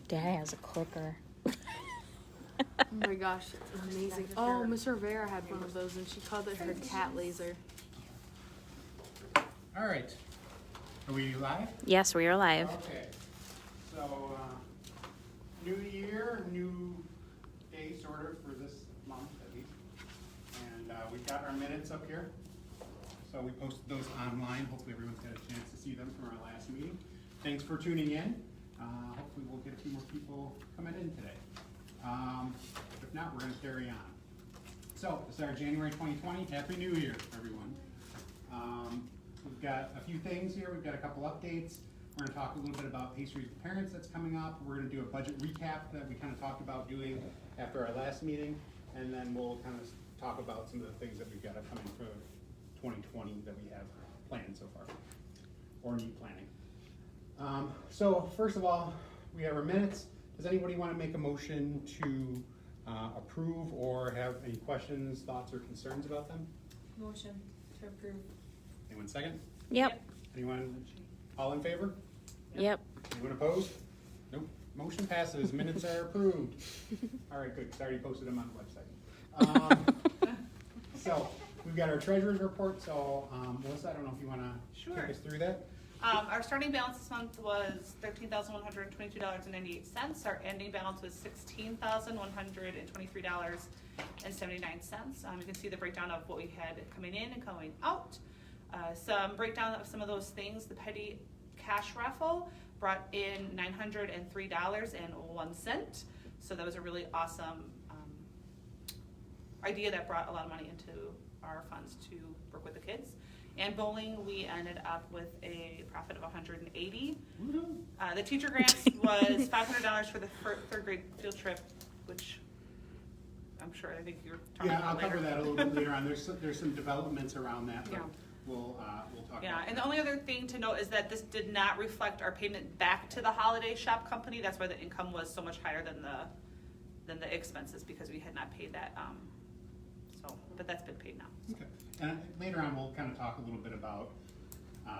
Dad has a clicker. Oh my gosh, it's amazing. Oh, Miss Rivera had one of those and she called it her cat laser. All right. Are we live? Yes, we are live. Okay. So, new year, new day sort of for this month at least. And we've got our minutes up here. So we posted those online. Hopefully everyone's got a chance to see them from our last meeting. Thanks for tuning in. Hopefully we'll get a few more people coming in today. If not, we're going to carry on. So, this is our January 2020. Happy New Year, everyone. We've got a few things here. We've got a couple updates. We're going to talk a little bit about Pastries with Parents that's coming up. We're going to do a budget recap that we kind of talked about doing after our last meeting. And then we'll kind of talk about some of the things that we've got coming for 2020 that we have planned so far, or need planning. So, first of all, we have our minutes. Does anybody want to make a motion to approve or have any questions, thoughts, or concerns about them? Motion to approve. Anyone second? Yep. Anyone, all in favor? Yep. Anyone opposed? Nope. Motion passes. Minutes are approved. All right, good, because I already posted them on the website. So, we've got our treasurer's report, so Melissa, I don't know if you want to take us through that? Our starting balance this month was $13,122.98. Our ending balance was $16,123.79. You can see the breakdown of what we had coming in and going out. Some breakdown of some of those things. The petty cash raffle brought in $903.01. So that was a really awesome idea that brought a lot of money into our funds to work with the kids. And bowling, we ended up with a profit of $180. The teacher grants was $500 for the third grade field trip, which I'm sure I think you're talking about later. Yeah, I'll cover that a little bit later on. There's some developments around that, but Yeah. we'll talk Yeah, about and the only other thing to note is that this did not reflect our payment back to the holiday shop company. That's why the income was so much higher than the expenses, because we had not paid that. But that's been paid now. Okay. And later on, we'll kind of talk a little bit about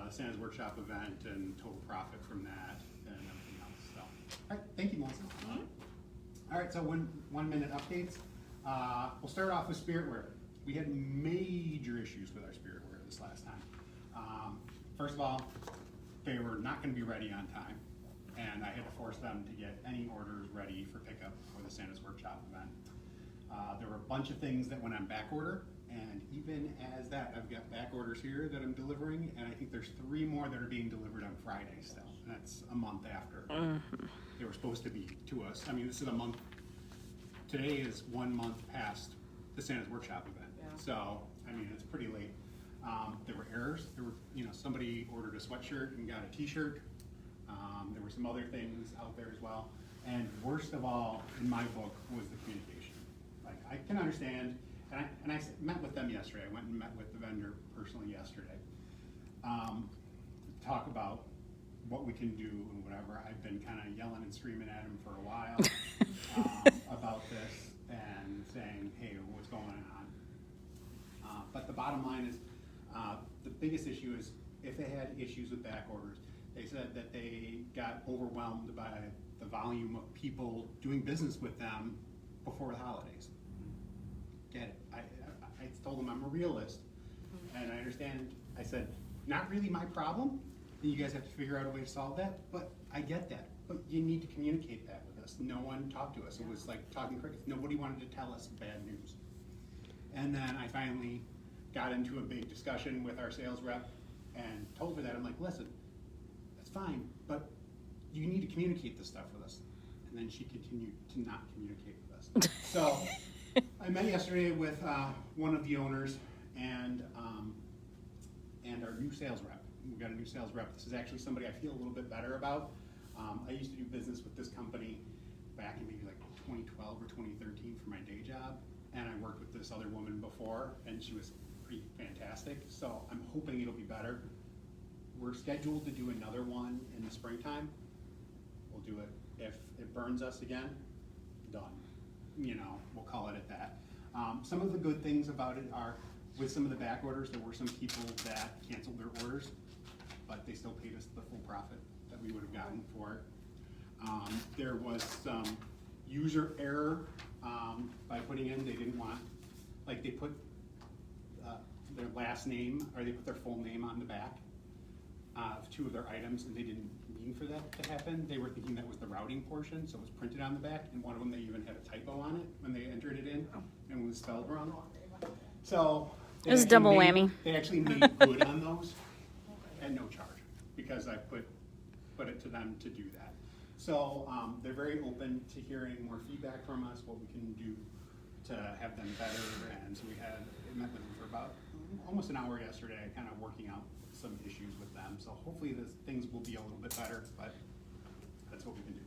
the Santa's Workshop event and total profit from that and everything else. So, all right, thank you, Melissa. Mm-hmm. All right, so 1 minute updates. We'll start off with Spiritware. We had major issues with our Spiritware this last time. First of all, they were not going to be ready on time, and I had to force them to get any orders ready for pickup for the Santa's Workshop event. There were a bunch of things that went on back order, and even as that, I've got back orders here that I'm delivering, and I think there's 3 more that are being delivered on Friday still. And that's a month after they were supposed to be to us. I mean, this is a month. Today is 1 month past the Santa's Workshop event. Yeah. So, I mean, it's pretty late. There were errors. There were, somebody ordered a sweatshirt and got a t-shirt. There were some other things out there as well. And worst of all, in my book, was the communication. I can understand, and I met with them yesterday. I went and met with the vendor personally yesterday. Talk about what we can do and whatever. I've been kind of yelling and screaming at him for a while about this and saying, hey, what's going on? But the bottom line is, the biggest issue is if they had issues with back orders, they said that they got overwhelmed by the volume of people doing business with them before the holidays. Get it. I told them I'm a realist, and I understand. I said, not really my problem. You guys have to figure out a way to solve that, but I get that. But you need to communicate that with us. No one talked to us. It was like talking crickets. Nobody wanted to tell us bad news. And then I finally got into a big discussion with our sales rep and told her that. I'm like, listen, that's fine, but you need to communicate this stuff with us. And then she continued to not communicate with us. So I met yesterday with one of the owners and our new sales rep. We've got a new sales rep. This is actually somebody I feel a little bit better about. I used to do business with this company back in maybe like 2012 or 2013 for my day job, and I worked with this other woman before, and she was pretty fantastic. So I'm hoping it'll be better. We're scheduled to do another one in the springtime. We'll do it. If it burns us again, done. We'll call it at that. Some of the good things about it are, with some of the back orders, there were some people that canceled their orders, but they still paid us the full profit that we would have gotten for it. There was some user error by putting in, they didn't want, like they put their last name, or they put their full name on the back of two of their items, and they didn't mean for that to happen. They were thinking that was the routing portion, so it was printed on the back, and one of them, they even had a typo on it when they entered it in, and it was spelled wrong. So It was a double whammy. They actually made good on those at no charge, because I put it to them to do that. So they're very open to hearing more feedback from us, what we can do to have them better. And so I met with them for about almost an hour yesterday, kind of working out some issues with them. So hopefully things will be a little bit better, but that's what we can do.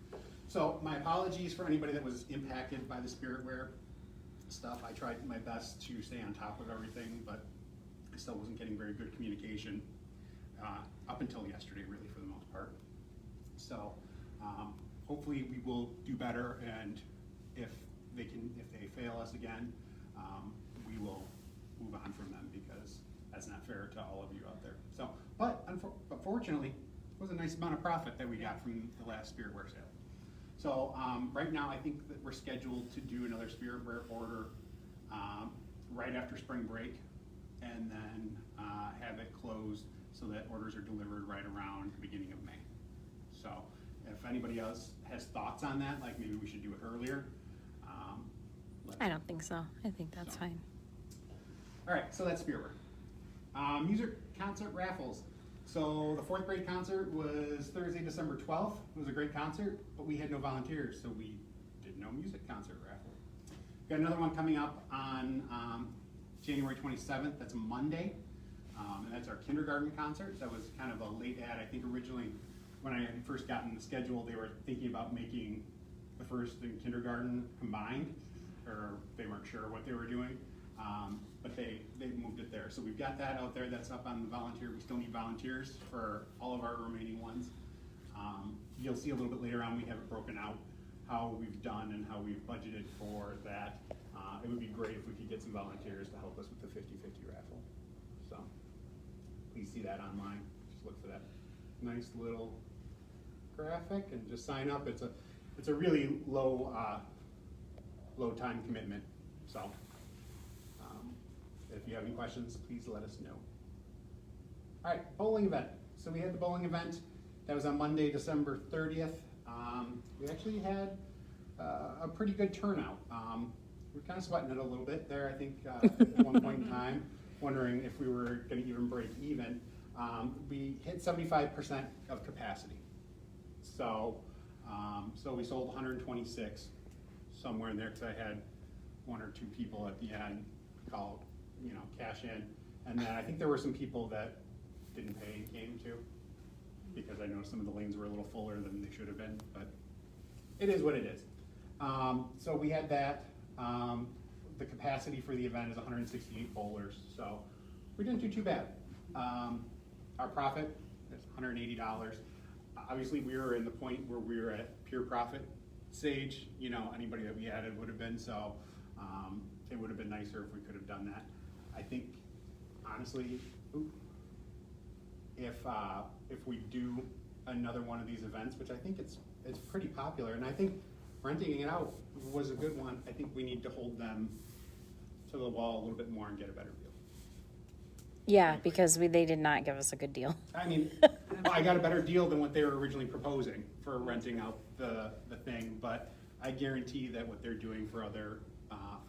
So my apologies for anybody that was impacted by the Spiritware stuff. I tried my best to stay on top of everything, but I still wasn't getting very good communication up until yesterday, really, for the most part. So hopefully we will do better, and if they fail us again, we will move on from them, because that's not fair to all of you out there. So, but fortunately, it was a nice amount of profit that we got from the last Spiritware sale. So right now, I think that we're scheduled to do another Spiritware order right after spring break, and then have it closed so that orders are delivered right around the beginning of May. So if anybody else has thoughts on that, like maybe we should do it earlier. I don't think so. I think that's fine. All right, so that's Spiritware. Music concert raffles. So the 4th grade concert was Thursday, December 12th. It was a great concert, but we had no volunteers, so we did no music concert raffle. We've got another one coming up on January 27th. That's a Monday, and that's our kindergarten concert. That was kind of a late ad. I think originally when I had first gotten the schedule, they were thinking about making the first and kindergarten combined, or they weren't sure what they were doing. But they moved it there. So we've got that out there. That's up on the volunteer. We still need volunteers for all of our remaining ones. You'll see a little bit later on, we have it broken out how we've done and how we've budgeted for that. It would be great if we could get some volunteers to help us with the 50-50 raffle. So please see that online. Just look for that nice little graphic and just sign up. It's a really low time commitment. So if you have any questions, please let us know. All right, bowling event. So we had the bowling event. That was on Monday, December 30th. We actually had a pretty good turnout. We were kind of sweating it a little bit there, I think, at one point in time, wondering if we were going to even break even. We hit 75% of capacity. So we sold 126, somewhere in there, because I had 1 or 2 people at the end call, cash in. And then I think there were some people that didn't pay and came too, because I know some of the lanes were a little fuller than they should have been, but it is what it is. So we had that. The capacity for the event is 168 bowlers, so we didn't do too bad. Our profit is $180. Obviously, we were in the point where we were at pure profit stage. Anybody that we added would have been, so it would have been nicer if we could have done that. I think, honestly, if we do another one of these events, which I think it's pretty popular, and I think renting it out was a good one. I think we need to hold them to the wall a little bit more and get a better deal. Yeah, because they did not give us a good deal. I mean, I got a better deal than what they were originally proposing for renting out the thing, but I guarantee that what they're doing for other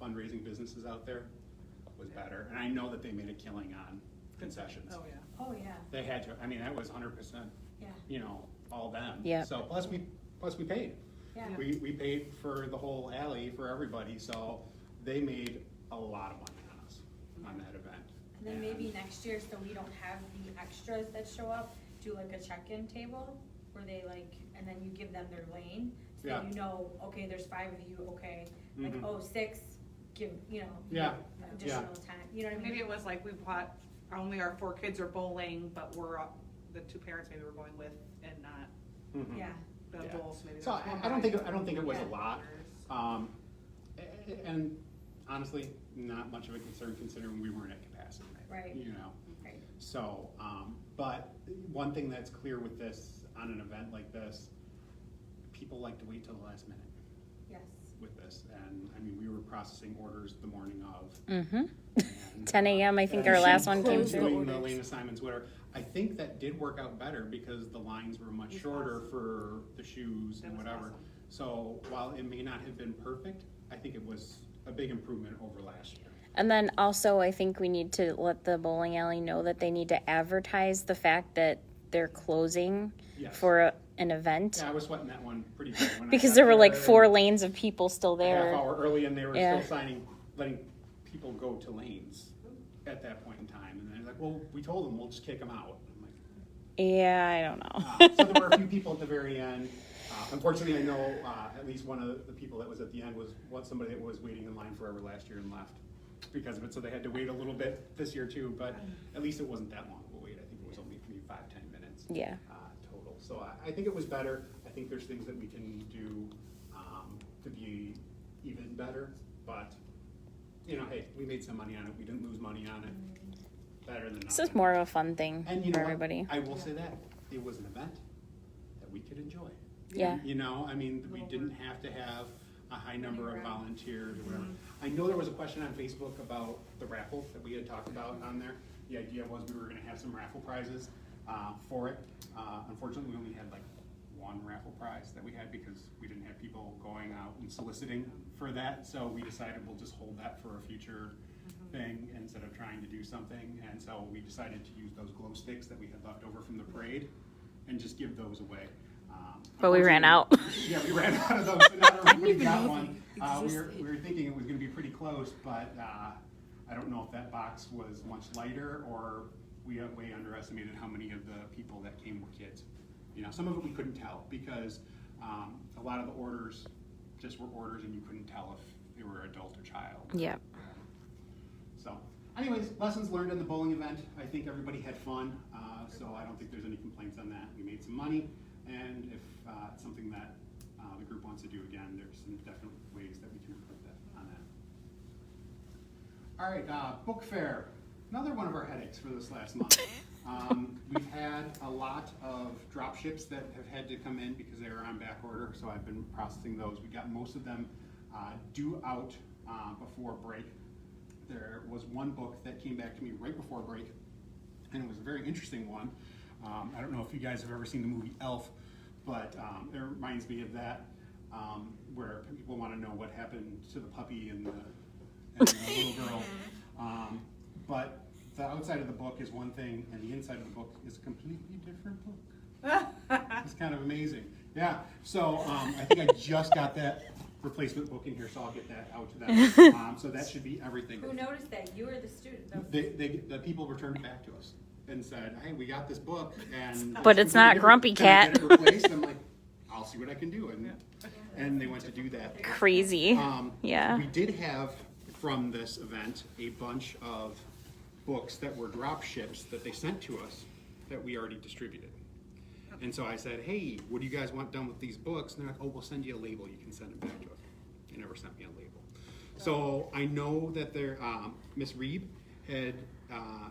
fundraising businesses out there was better. And I know that they made a killing on concessions. Oh, yeah. Oh, yeah. They had to. I mean, that was 100%. Yeah. All them. Yeah. So plus we paid. Yeah. We paid for the whole alley for everybody, so they made a lot of money on us on that event. And then maybe next year, so we don't have the extras that show up, do like a check-in table where they and then you give them their lane. So Yeah. okay, there's 5 of you, okay. Like, Mhm. 6, give, Yeah. additional time. You know what I mean? Maybe it was like we bought, only our 4 kids are bowling, but the 2 parents maybe were going with and not Mhm. Yeah. the Yeah. bowls. Maybe So there's one I don't buy. think it was a Yeah. lot. And honestly, not much of a concern considering we weren't at capacity. Right. Right. So, but one thing that's clear with this, on an event like this, people like to wait till the last minute Yes. with this. And I mean, we were processing orders the morning of. Mm-hmm. And, 10 a.m. I think and our she last one came was through. doing the lane assignments, whatever. I think that did work out better because the lines were much shorter for the shoes and whatever. Awesome. So while it may not have been perfect, I think it was a big improvement over last year. And then also, I think we need to let the bowling alley know that they need to advertise the fact that they're closing Yes. for an event. Yeah, I was sweating that one pretty good. When I Because got there were like there 4 and lanes of people still a there. half hour early, and they were Yeah. still letting people go to lanes at that point in time. And they're like, well, we told them we'll just kick them out. I'm like, Yeah, I don't know. so there were a few people at the very end. Unfortunately, I know at least one of the people that was at the end was somebody that was waiting in line forever last year and left because of it. So they had to wait a little bit this year too, but at least it wasn't that long of a wait. I think it was only maybe 5-10 minutes Yeah. total. So I think it was better. I think there's things that we can do to be even better, but you know, hey, we made some money on it. We didn't lose money on it. Better than nothing. This is more of a fun thing And you for know what? everybody. I will say that it was an event that we could enjoy. Yeah. You know, I mean, we didn't have to have a high number of volunteers or whatever. I know there was a question on Facebook about the raffle that we had talked about on there. The idea was we were gonna have some raffle prizes for it. Unfortunately, we only had like one raffle prize that we had because we didn't have people going out and soliciting for that. So we decided we'll just hold that for a future thing instead of trying to do something. And so we decided to use those glow sticks that we had left over from the parade and just give those away. But we ran out. Yeah, we ran out of those, so not everybody got one. We were thinking it was gonna be pretty close, but I don't know if that box was much lighter or we way underestimated how many of the people that came were kids. You know, some of it we couldn't tell because a lot of the orders just were orders and you couldn't tell if they were adult or child. Yeah. So, anyways, lessons learned in the bowling event. I think everybody had fun, so I don't think there's any complaints on that. We made some money, and if it's something that the group wants to do again, there's some definite ways that we can improve that on that. All right, book fair. Another one of our headaches for this last month. We've had a lot of drop ships that have had to come in because they were on back order, so I've been processing those. We got most of them due out before break. There was one book that came back to me right before break, and it was a very interesting one. I don't know if you guys have ever seen the movie Elf, but it reminds me of that, where people want to know what happened to the puppy and the little girl. But the outside of the book is one thing, and the inside of the book is a completely different book. It's kind of amazing. Yeah, so I think I just got that replacement book in here, so I'll get that out to them. So that should be everything. Who noticed that? You or the student? The people returned it back to us and said, hey, we got this book, and But it's not Grumpy Can I Cat. get it replaced? I'm like, I'll see what I can do, and they went to do that. Crazy. Yeah. We did have from this event a bunch of books that were drop ships that they sent to us that we already distributed. And so I said, hey, what do you guys want done with these books? And they're like, oh, we'll send you a label. You can send it back to us. They never sent me a label. So I know that Miss Reeb had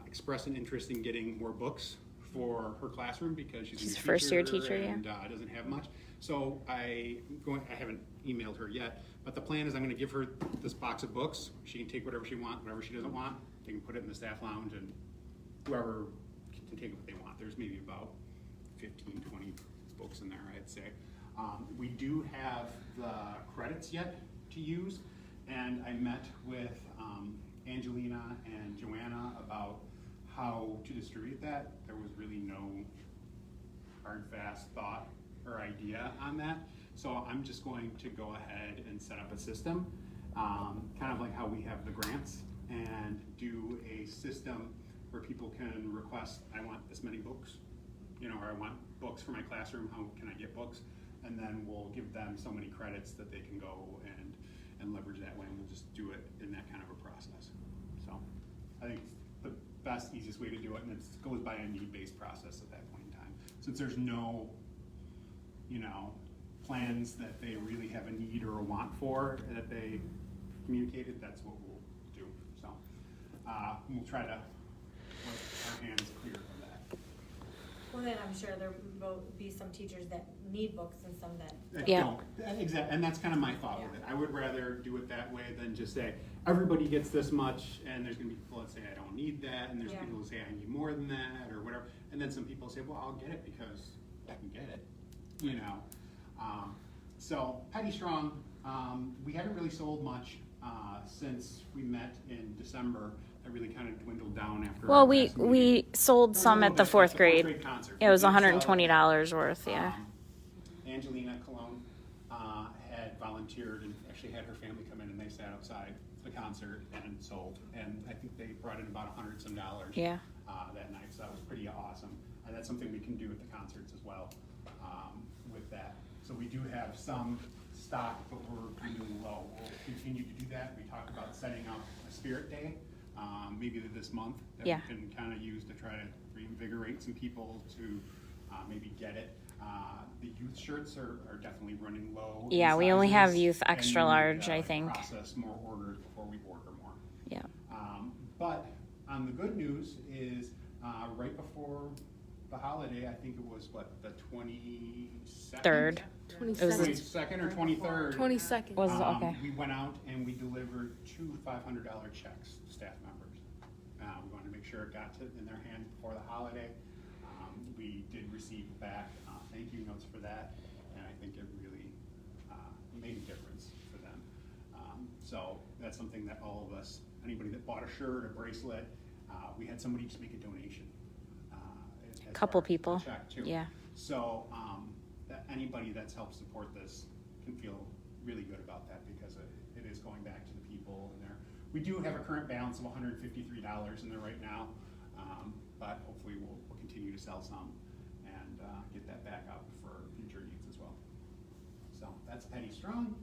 expressed an interest in getting more books for her classroom because she's a first-year teacher, and doesn't have much. So I haven't emailed her yet, but the plan is I'm going to give her this box of books. She can take whatever she wants, whatever she doesn't want. They can put it in the staff lounge, and whoever can take what they want. There's maybe about 15, 20 books in there, I'd say. We do have the credits yet to use, and I met with Angelina and Joanna about how to distribute that. There was really no hard, fast thought or idea on that. So I'm just going to go ahead and set up a system, kind of like how we have the grants, and do a system where people can request, I want this many books, or I want books for my classroom, how can I get books? And then we'll give them so many credits that they can go and leverage that way, and we'll just do it in that kind of a process. So I think it's the best, easiest way to do it, and it goes by a need-based process at that point in time. Since there's no, plans that they really have a need or a want for that they communicated, that's what we'll do. So we'll try to get our hands clear of that. Well, then I'm sure there will be some teachers that need books and some that Yeah. don't. Exactly, and that's kind of my thought with it. I would rather do it that way than just say, everybody gets this much, and there's gonna be people that say, I don't need that, and there's Yeah. people who say, I need more than that, or whatever. And then some people say, well, I'll get it because I can get it, you know? So, Petty Strong, we haven't really sold much, since we met in December. That really kind of dwindled down after. Well, our we last meeting. we sold some A at the little bit fourth grade. concert. It was We did sell, $120 worth. Yeah. Angelina Cologne had volunteered and actually had her family come in, and they sat outside the concert and sold. And I think they brought in about $100 some Yeah. that night, so that was pretty awesome. And that's something we can do at the concerts as well with that. So we do have some stock, but we're really low. We'll continue to do that. We talked about setting up a spirit day, maybe this month, that Yeah. we can kind of use to try to reinvigorate some people to maybe get it. The youth shirts are definitely running low. in Yeah, we only have sizes, youth and extra we need, large, I think. Process more orders before we order more. Yeah. But the good news is right before the holiday, I think it was the 22nd? Third. 22nd or 23rd. 22nd. Was okay. We went out and we delivered 2 $500 checks to staff members. We wanted to make sure it got in their hands before the holiday. We did receive back thank you notes for that, and I think it really made a difference for them. So that's something that all of us, anybody that bought a shirt, a bracelet, we had somebody just make a donation. As Couple far as the people. check, too. Yeah. So that anybody that's helped support this can feel really good about that, because it is going back to the people in there. We do have a current balance of $153 in there right now, but hopefully we'll continue to sell some and get that back up for future needs as well. So that's Petty Strong.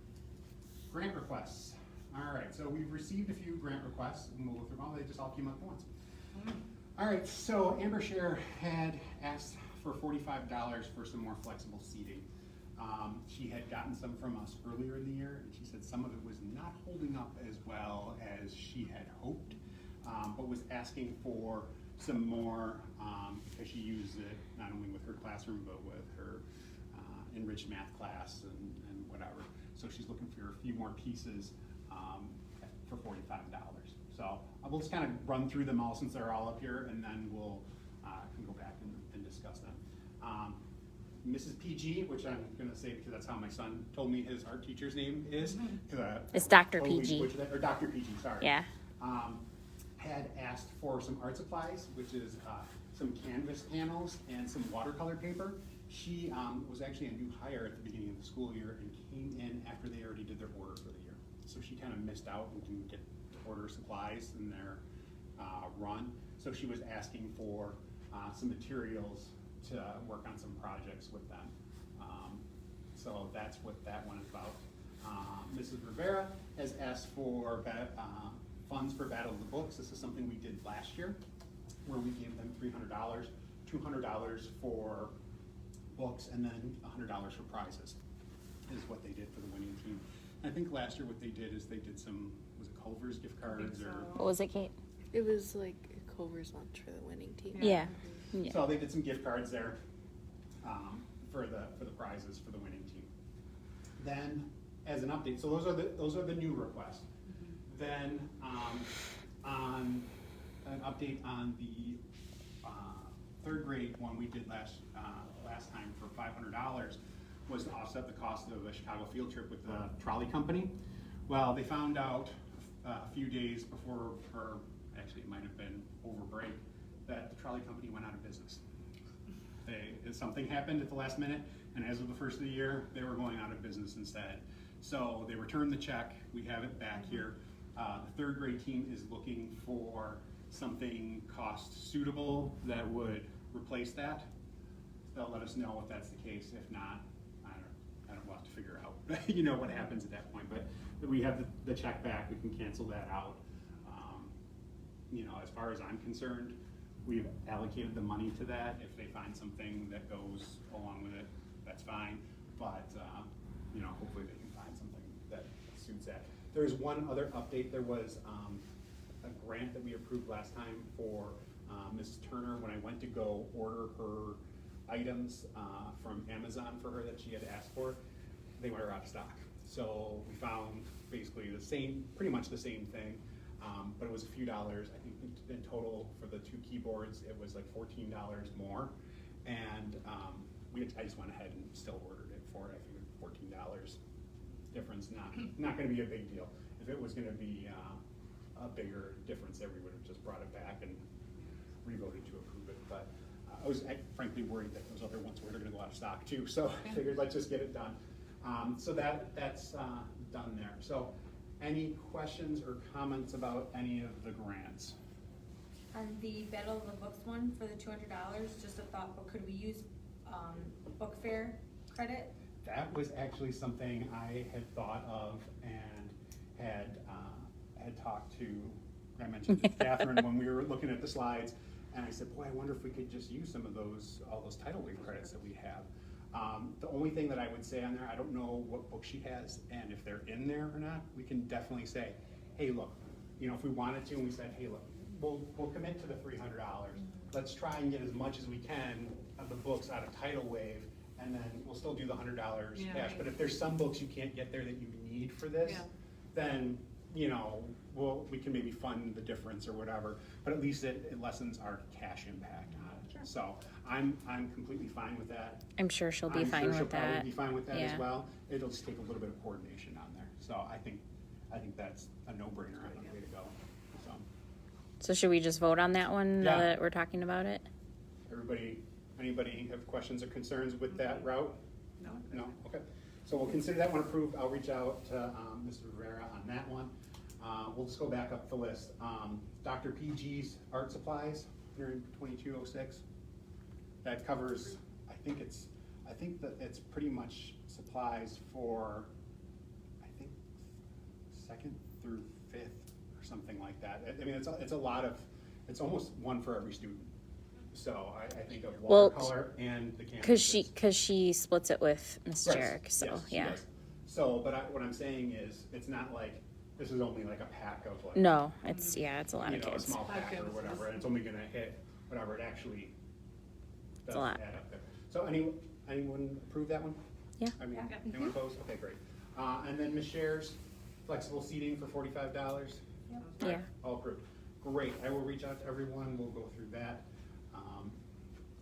Grant requests. All right, so we've received a few grant requests, and we'll go through them all. They just all came up at once. All right, so Amber Share had asked for $45 for some more flexible seating. She had gotten some from us earlier in the year, and she said some of it was not holding up as well as she had hoped, but was asking for some more because she used it not only with her classroom, but with her enriched math class and whatever. So she's looking for a few more pieces for $45. So we'll just kind of run through them all since they're all up here, and then we'll can go back and discuss them. Mrs. PG, which I'm going to say because that's how my son told me his art teacher's name is. It's Dr. Totally PG. butchered that, or Dr. PG, sorry. Yeah. Had asked for some art supplies, which is some canvas panels and some watercolor paper. She was actually a new hire at the beginning of the school year and came in after they already did their order for the year. So she kind of missed out and didn't get to order supplies in their run. So she was asking for some materials to work on some projects with them. So that's what that one is about. Mrs. Rivera has asked for funds for Battle of the Books. This is something we did last year, where we gave them $300, $200 for books, and then $100 for prizes, is what they did for the winning team. I think last year what they did is they did some, was it Culver's gift cards or? What was it, Kate? It was like Culver's lunch for the winning team. Yeah. Yeah. So they did some gift cards there for the prizes for the winning team. Then, as an update, so those are the new requests. Then on an update on the third grade one we did last time for $500 was to offset the cost of a Chicago field trip with the trolley company. Well, they found out a few days before, or actually it might have been over break, that the trolley company went out of business. Something happened at the last minute, and as of the first of the year, they were going out of business instead. So they returned the check. We have it back here. The third grade team is looking for something cost suitable that would replace that. They'll let us know if that's the case. If not, I don't know, we'll have to figure out what happens at that point. But we have the check back. We can cancel that out. As far as I'm concerned, we've allocated the money to that. If they find something that goes along with it, that's fine. But hopefully they can find something that suits that. There's one other update. There was a grant that we approved last time for Mrs. Turner. When I went to go order her items from Amazon for her that she had asked for. They were out of stock. So we found basically the same, pretty much the same thing, but it was a few dollars. I think in total for the 2 keyboards, it was like $14 more. And I just went ahead and still ordered it for it. I figured $14 difference, not going to be a big deal. If it was going to be a bigger difference there, we would have just brought it back and re-voted to approve it. But I was frankly worried that those other ones were going to go out of stock too. So I figured let's just get it done. So that's done there. So any questions or comments about any of the grants? On the Battle of the Books one for the $200, just a thought, but could we use book fair credit? That was actually something I had thought of and had talked to, I mentioned to Catherine when we were looking at the slides, and I said, boy, I wonder if we could just use some of all those tidal wave credits that we have. The only thing that I would say on there, I don't know what book she has, and if they're in there or not, we can definitely say, hey, look, if we wanted to, and we said, hey, look, we'll commit to the $300. Let's try and get as much as we can of the books out of tidal wave, and then we'll still do the $100 cash. But if there's some books you can't get there that you need for this, then we can maybe fund the difference or whatever. But at least it lessens our cash impact on it. Sure. So I'm completely fine with that. I'm sure she'll be fine with she'll that. Probably be fine with that Yeah. as well. It'll just take a little bit of coordination on there. So I think that's a no-brainer on the way to go. So should we just vote on that one now Yeah. that we're talking about it? Anybody have questions or concerns with that route? No? No? Okay. So we'll consider that one approved. I'll reach out to Mr. Rivera on that one. We'll just go back up the list. Dr. PG's art supplies, $122.06. That covers, I think that it's pretty much supplies for, I think, 2nd through 5th or something like that. I mean, it's a lot of, it's almost one for every student. So I think of watercolor and the canvas. Because she splits it with Miss Right. Jarek, so Yes, she yeah. does. So, but what I'm saying is, it's not like this is only like a pack of like No, it's a lot of a kids. small pack or whatever, and it's only going to hit whatever it actually does a lot. add up there. So anyone approve that one? Yeah. I mean, Yeah. anyone opposed? Okay, great. And then Ms. Shares, flexible seating for $45. Yeah. All approved. Great. I will reach out to everyone. We'll go through that.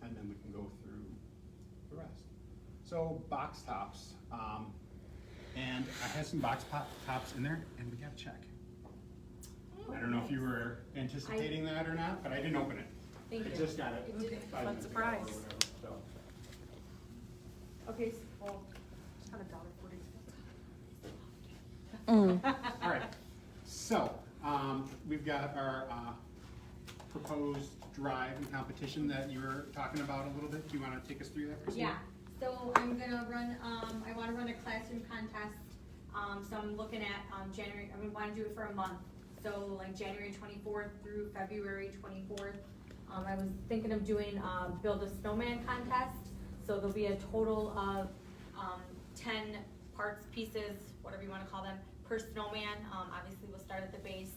And then we can go through the rest. So box tops. And I had some box tops in there, and we got a check. I don't know if you were anticipating that or not, but I didn't open it. Thank I you. just got it. It didn't. 5 minutes ago surprise. or whatever, so. Okay, well, Just have $1.40. All right, so we've got our proposed drive and competition that you were talking about a little bit. Do you want to take us through that, Christine? yeah, so I'm gonna run, I wanna run a classroom contest. So I'm looking at, January, I wanna do it for a month. So like January 24th through February 24th. I was thinking of doing, build a snowman contest. So there'll be a total of, 10 parts, pieces, whatever you wanna call them, per snowman. Obviously we'll start at the base,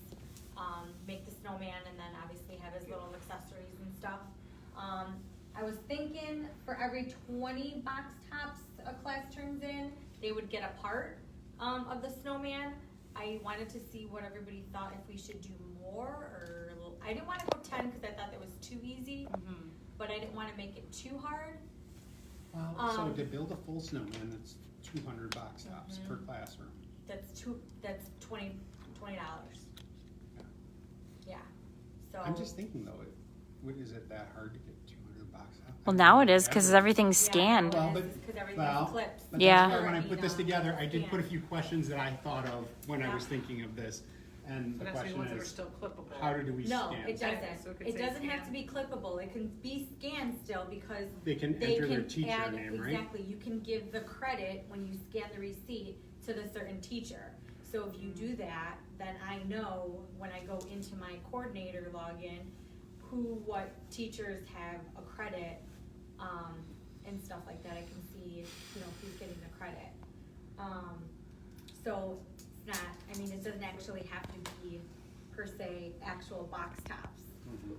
make the snowman, and then obviously have his little accessories and stuff. I was thinking for every 20 box tops a class turns in, they would get a part of the snowman. I wanted to see what everybody thought, if we should do more or a little. I didn't want to go 10 because I thought that was too easy, but I didn't want to make it too hard. Well, so to build a full snowman, that's 200 box tops per classroom. That's $20. Yeah. So I'm just thinking though, is it that hard to get 200 box tops? Well, now it is because everything's scanned. Well, because everything's clipped. But Yeah. that's why when I put this together, I did Yeah. put a few questions that I thought of when I was thinking of this. And the But that's the question ones that are is, still clippable. how do we No, scan? it Okay, so it doesn't. could It say doesn't have scan. to be clippable. It can be scanned still because They can they enter their can teacher add, name, right? exactly, you can give the credit when you scan the receipt to the certain teacher. So if you do that, then I know when I go into my coordinator login, what teachers have a credit, and stuff like that. I can see, who's getting the credit. So it's not, it doesn't actually have to be per se actual box tops. Mhm.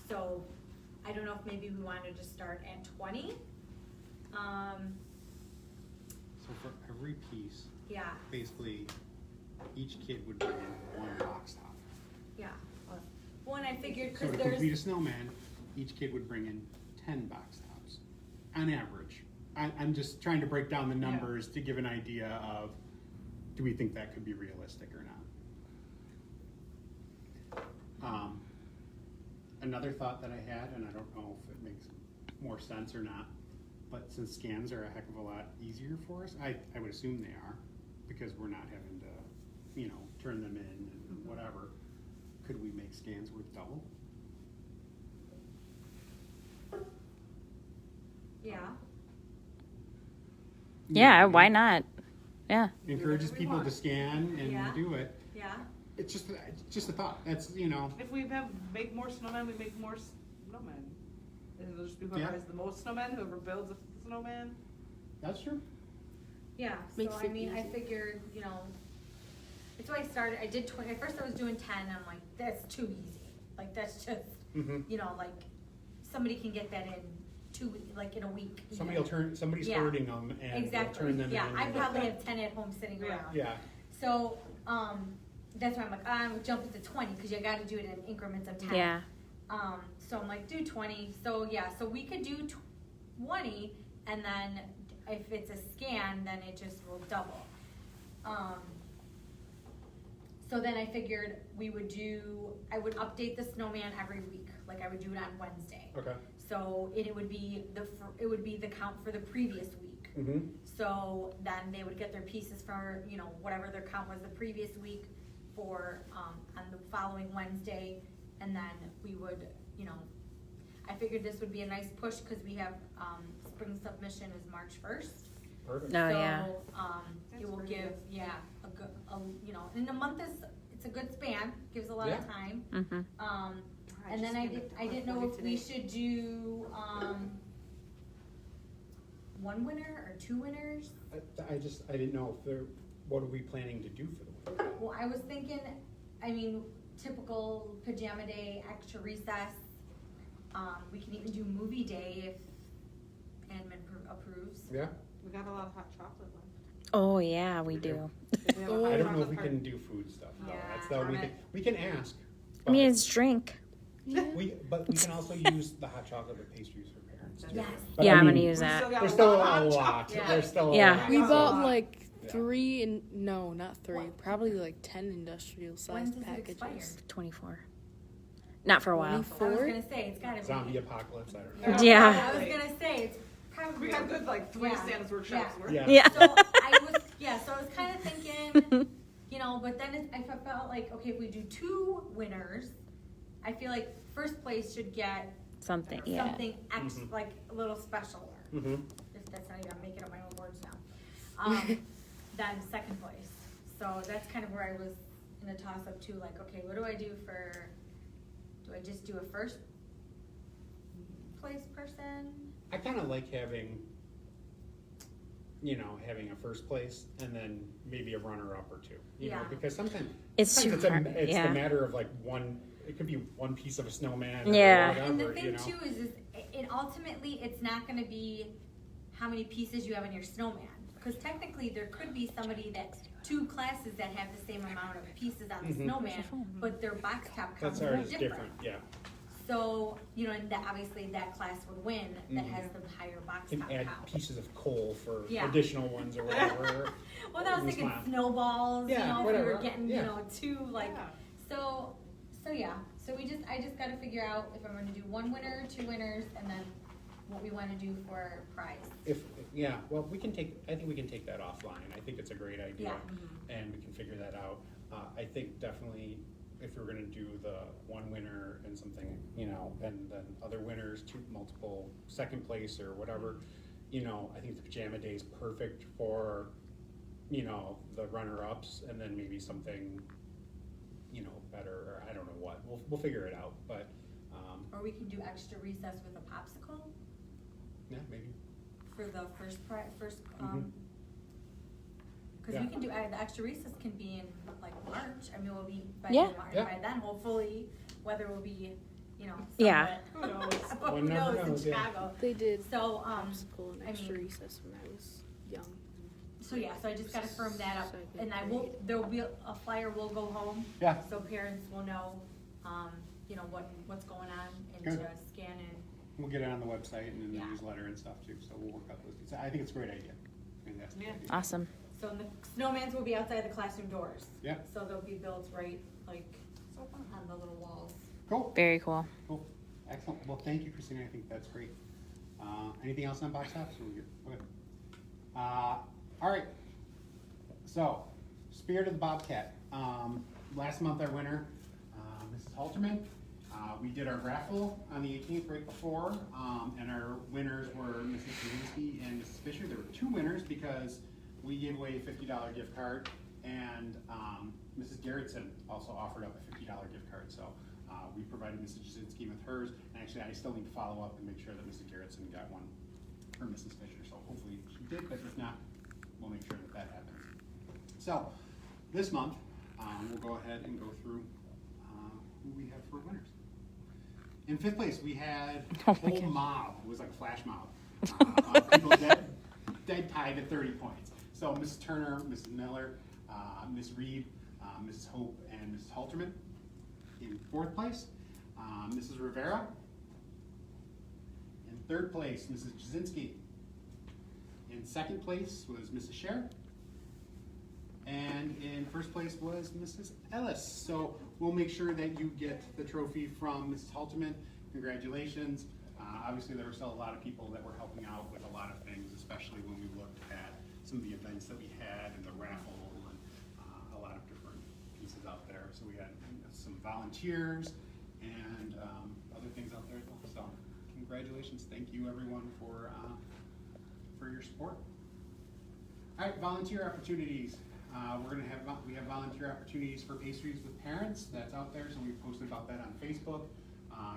So I don't know if maybe we wanted to start at 20. So for every piece, Yeah, basically, each kid would bring in one box top. yeah. Well, and I figured, So cause to there's, complete a snowman, each kid would bring in 10 box tops, on average. I'm just trying to break down the numbers to give an idea of, do we think that could be realistic or not? Another thought that I had, and I don't know if it makes more sense or not, but since scans are a heck of a lot easier for us, I would assume they are, because we're not having to, you know, turn them in and whatever. Could we make scans worth double? yeah, Yeah, why not? Yeah. Encourages people to scan and Yeah. do it. yeah. It's just a thought. That's, you know, If we make more snowmen, we make more snowmen. And it'll just be whoever Yeah. has the most snowmen, whoever builds a snowman. that's true. Yeah, Makes so it I mean, I easy. figured, you know, that's why I started, I did 20, at first I was doing 10, and I'm like, that's too easy. Like, that's just, Mhm. you know, like, somebody can get that in 2 weeks, like in a week. Somebody's Yeah. hoarding them and will Exactly, turn them yeah, in. I probably have 10 at home sitting Yeah. around. Yeah, So, that's why I'm like, I'm jumping to 20, cause you gotta do it in increments of 10. Yeah. So I'm like, do 20, so yeah, so we could do 20, and then if it's a scan, then it just will double. So then I figured I would update the snowman every week, like I would do it on Wednesday. okay. So it would be the count for the previous week. Mm-hmm. So then they would get their pieces for, you know, whatever their count was the previous week for, on the following Wednesday. And then we would, you know, I figured this would be a nice push because we have, spring submission is March 1st. Perfect. No, yeah. So, it will pretty give, good. yeah, you know, and a month it's a good span, gives a lot of Yeah. time. Mm-hmm. And then I didn't know if we should do, one winner or 2 winners. I didn't know if what are we planning to do for the winter? Well, I was thinking, I mean, typical pajama day, extra recess. We can even do movie day if admin approves. Yeah. We got a lot of hot chocolate left. Oh, yeah, we do. If we have a hot I don't know if chocolate we party- can do food stuff. No, Yeah, that's the we can ask. I mean, but it's drink. but we can also use the hot chocolate with pastries for parents too. Yes. But Yeah, I I'm mean, gonna use We that. still got There's still a hot lot. chocolate. There's still a Yeah. lot. We That's a bought lot. like Yeah. 3 and no, not 3, What? probably like 10 industrial When sized does it expire? packages. 24. Not for a while. I was 24? gonna say, it's gotta be. Zombie apocalypse. I don't know. Yeah. I was gonna say, it's probably. We got good like 3 Yeah. Santa's workshops Yeah. worth. Yeah. Yeah. So I was kind of thinking, you know, but then I felt like, okay, if we do 2 winners, I feel like first place should get Something, yeah. something Mhm. like a little special, Mm-hmm. if that's not even, I'm making up my own words now. Then second place. So that's kind of where I was in a toss up too, like, okay, what do I do I just do a first place person? I kind of like having a first place and then maybe a runner-up or 2. You know, Yeah. because sometimes It's sometimes too hard, it's yeah. the matter of like one. It could be one piece of a snowman. Yeah. Or whatever, And the thing you know? too is it ultimately, it's not gonna be how many pieces you have in your snowman. Cause technically, there could be somebody 2 classes that have the same amount of pieces on the Mhm. snowman, but their box top counts That's are ours is different. different. Yeah. So, you know, and that, obviously that class would win, that Mhm. has the higher box Can top add count. pieces of coal for Yeah. additional ones or whatever. Well, I was This thinking month. snowballs, Yeah, you know, if we whatever. were getting, Yeah. you know, 2, like, Yeah. so yeah. So I just gotta figure out if I'm gonna do 1 winner, 2 winners, and then what we wanna do for prize. Well, I think we can take that offline. I think it's a great idea. Yeah. And we can figure that out. I think definitely if we're gonna do the 1 winner and something, you know, and then other winners, 2 multiple second place or whatever, you know, I think the pajama day is perfect for, you know, the runner-ups and then maybe something, you know, better, or I don't know what. We'll figure it out, but, Or we can do extra recess with a popsicle yeah, maybe. for the first, Mhm. cause Yeah. we can do, the extra recess can be in like March, I mean, we'll be, by Yeah. March, Yeah. by then, hopefully, weather will be you know, Yeah. somewhat. Who knows? Who One never knows in knows, yeah. Chicago? They did So, school and I extra mean- recess when I was young. So yeah, so I just gotta firm that up, Second and grade. there will be a flyer will go home. Yeah. So parents will know, you know, what's going on and Good. to scan in. We'll get it on the website and in the Yeah. newsletter and stuff too, so we'll work out those. I think it's a great idea. Fantastic Yeah. idea. Awesome. So the snowmans will be outside the classroom doors. Yeah. So they'll be built right, like, So fun. on the little walls. Cool. Very cool. Cool. Excellent. Well, thank you, Christina. I think that's great. Anything else on box tops? We're good. Okay. All right. So, Spirit of the Bobcat. Last month, our winner, Mrs. Halterman. We did our raffle on the 18th right before, and our winners were Mrs. Kaczynski and Mrs. Fisher. There were two winners because we gave away a $50 gift card, and Mrs. Garrettson also offered up a $50 gift card. So we provided Mrs. Kaczynski with hers, and actually I still need to follow up and make sure that Mrs. Garrettson got one for Mrs. Fisher. So hopefully she did, but if not, we'll make sure that that happens. So this month, we'll go ahead and go through who we have for winners. In fifth place, we had a Oh my whole gosh. mob. It was like a flash mob. People dead tied at 30 points. So Mrs. Turner, Mrs. Miller, Miss Reed, Mrs. Hope, and Mrs. Halterman. In fourth place, Mrs. Rivera. In third place, Mrs. Jasinski. In second place was Mrs. Scher. And in first place was Mrs. Ellis. So we'll make sure that you get the trophy from Mrs. Halterman. Congratulations. Obviously, there were still a lot of people that were helping out with a lot of things, especially when we looked at some of the events that we had and the raffle and a lot of different pieces out there. So we had some volunteers and other things out there as well. So congratulations. Thank you, everyone, for your support. All right, volunteer opportunities. We have volunteer opportunities for pastries with parents. That's out there, so we've posted about that on Facebook.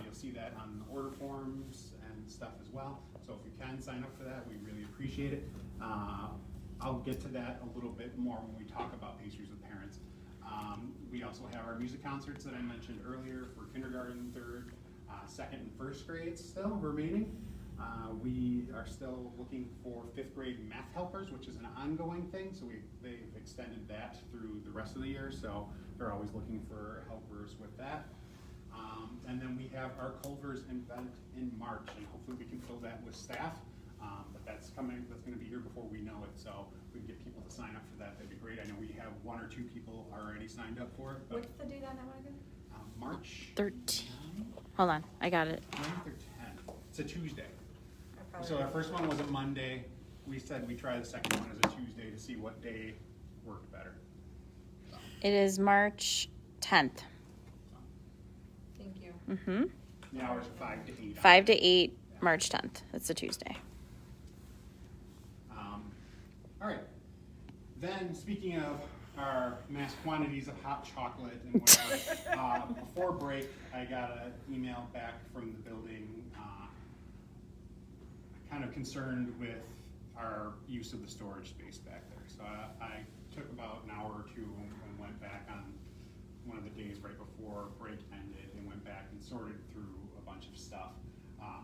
You'll see that on the order forms and stuff as well. So if you can sign up for that, we really appreciate it. I'll get to that a little bit more when we talk about pastries with parents. We also have our music concerts that I mentioned earlier for kindergarten, third, second, and first grades still remaining. We are still looking for fifth grade math helpers, which is an ongoing thing. So they've extended that through the rest of the year. So they're always looking for helpers with that. And then we have our Culver's event in March, and hopefully we can fill that with staff. But that's coming. That's going to be here before we know it. So if we can get people to sign up for that, that'd be great. I know we have 1 or 2 people already signed up for it. But, What's the date on that one again? March 13. Hold on, I got it. 9th or 10th. It's a Tuesday. I probably- So our first one was a Monday. We said we try the second one as a Tuesday to see what day worked better. It is March 10th. Thank you. Mm-hmm. The hours are 5 to 8. 5 to 8, March 10th. It's a Tuesday. All right. Then, speaking of our mass quantities of hot chocolate and whatever, before break, I got an email back from the building, kind of concerned with our use of the storage space back there. So I took about an hour or two and went back on one of the days right before break ended and went back and sorted through a bunch of stuff.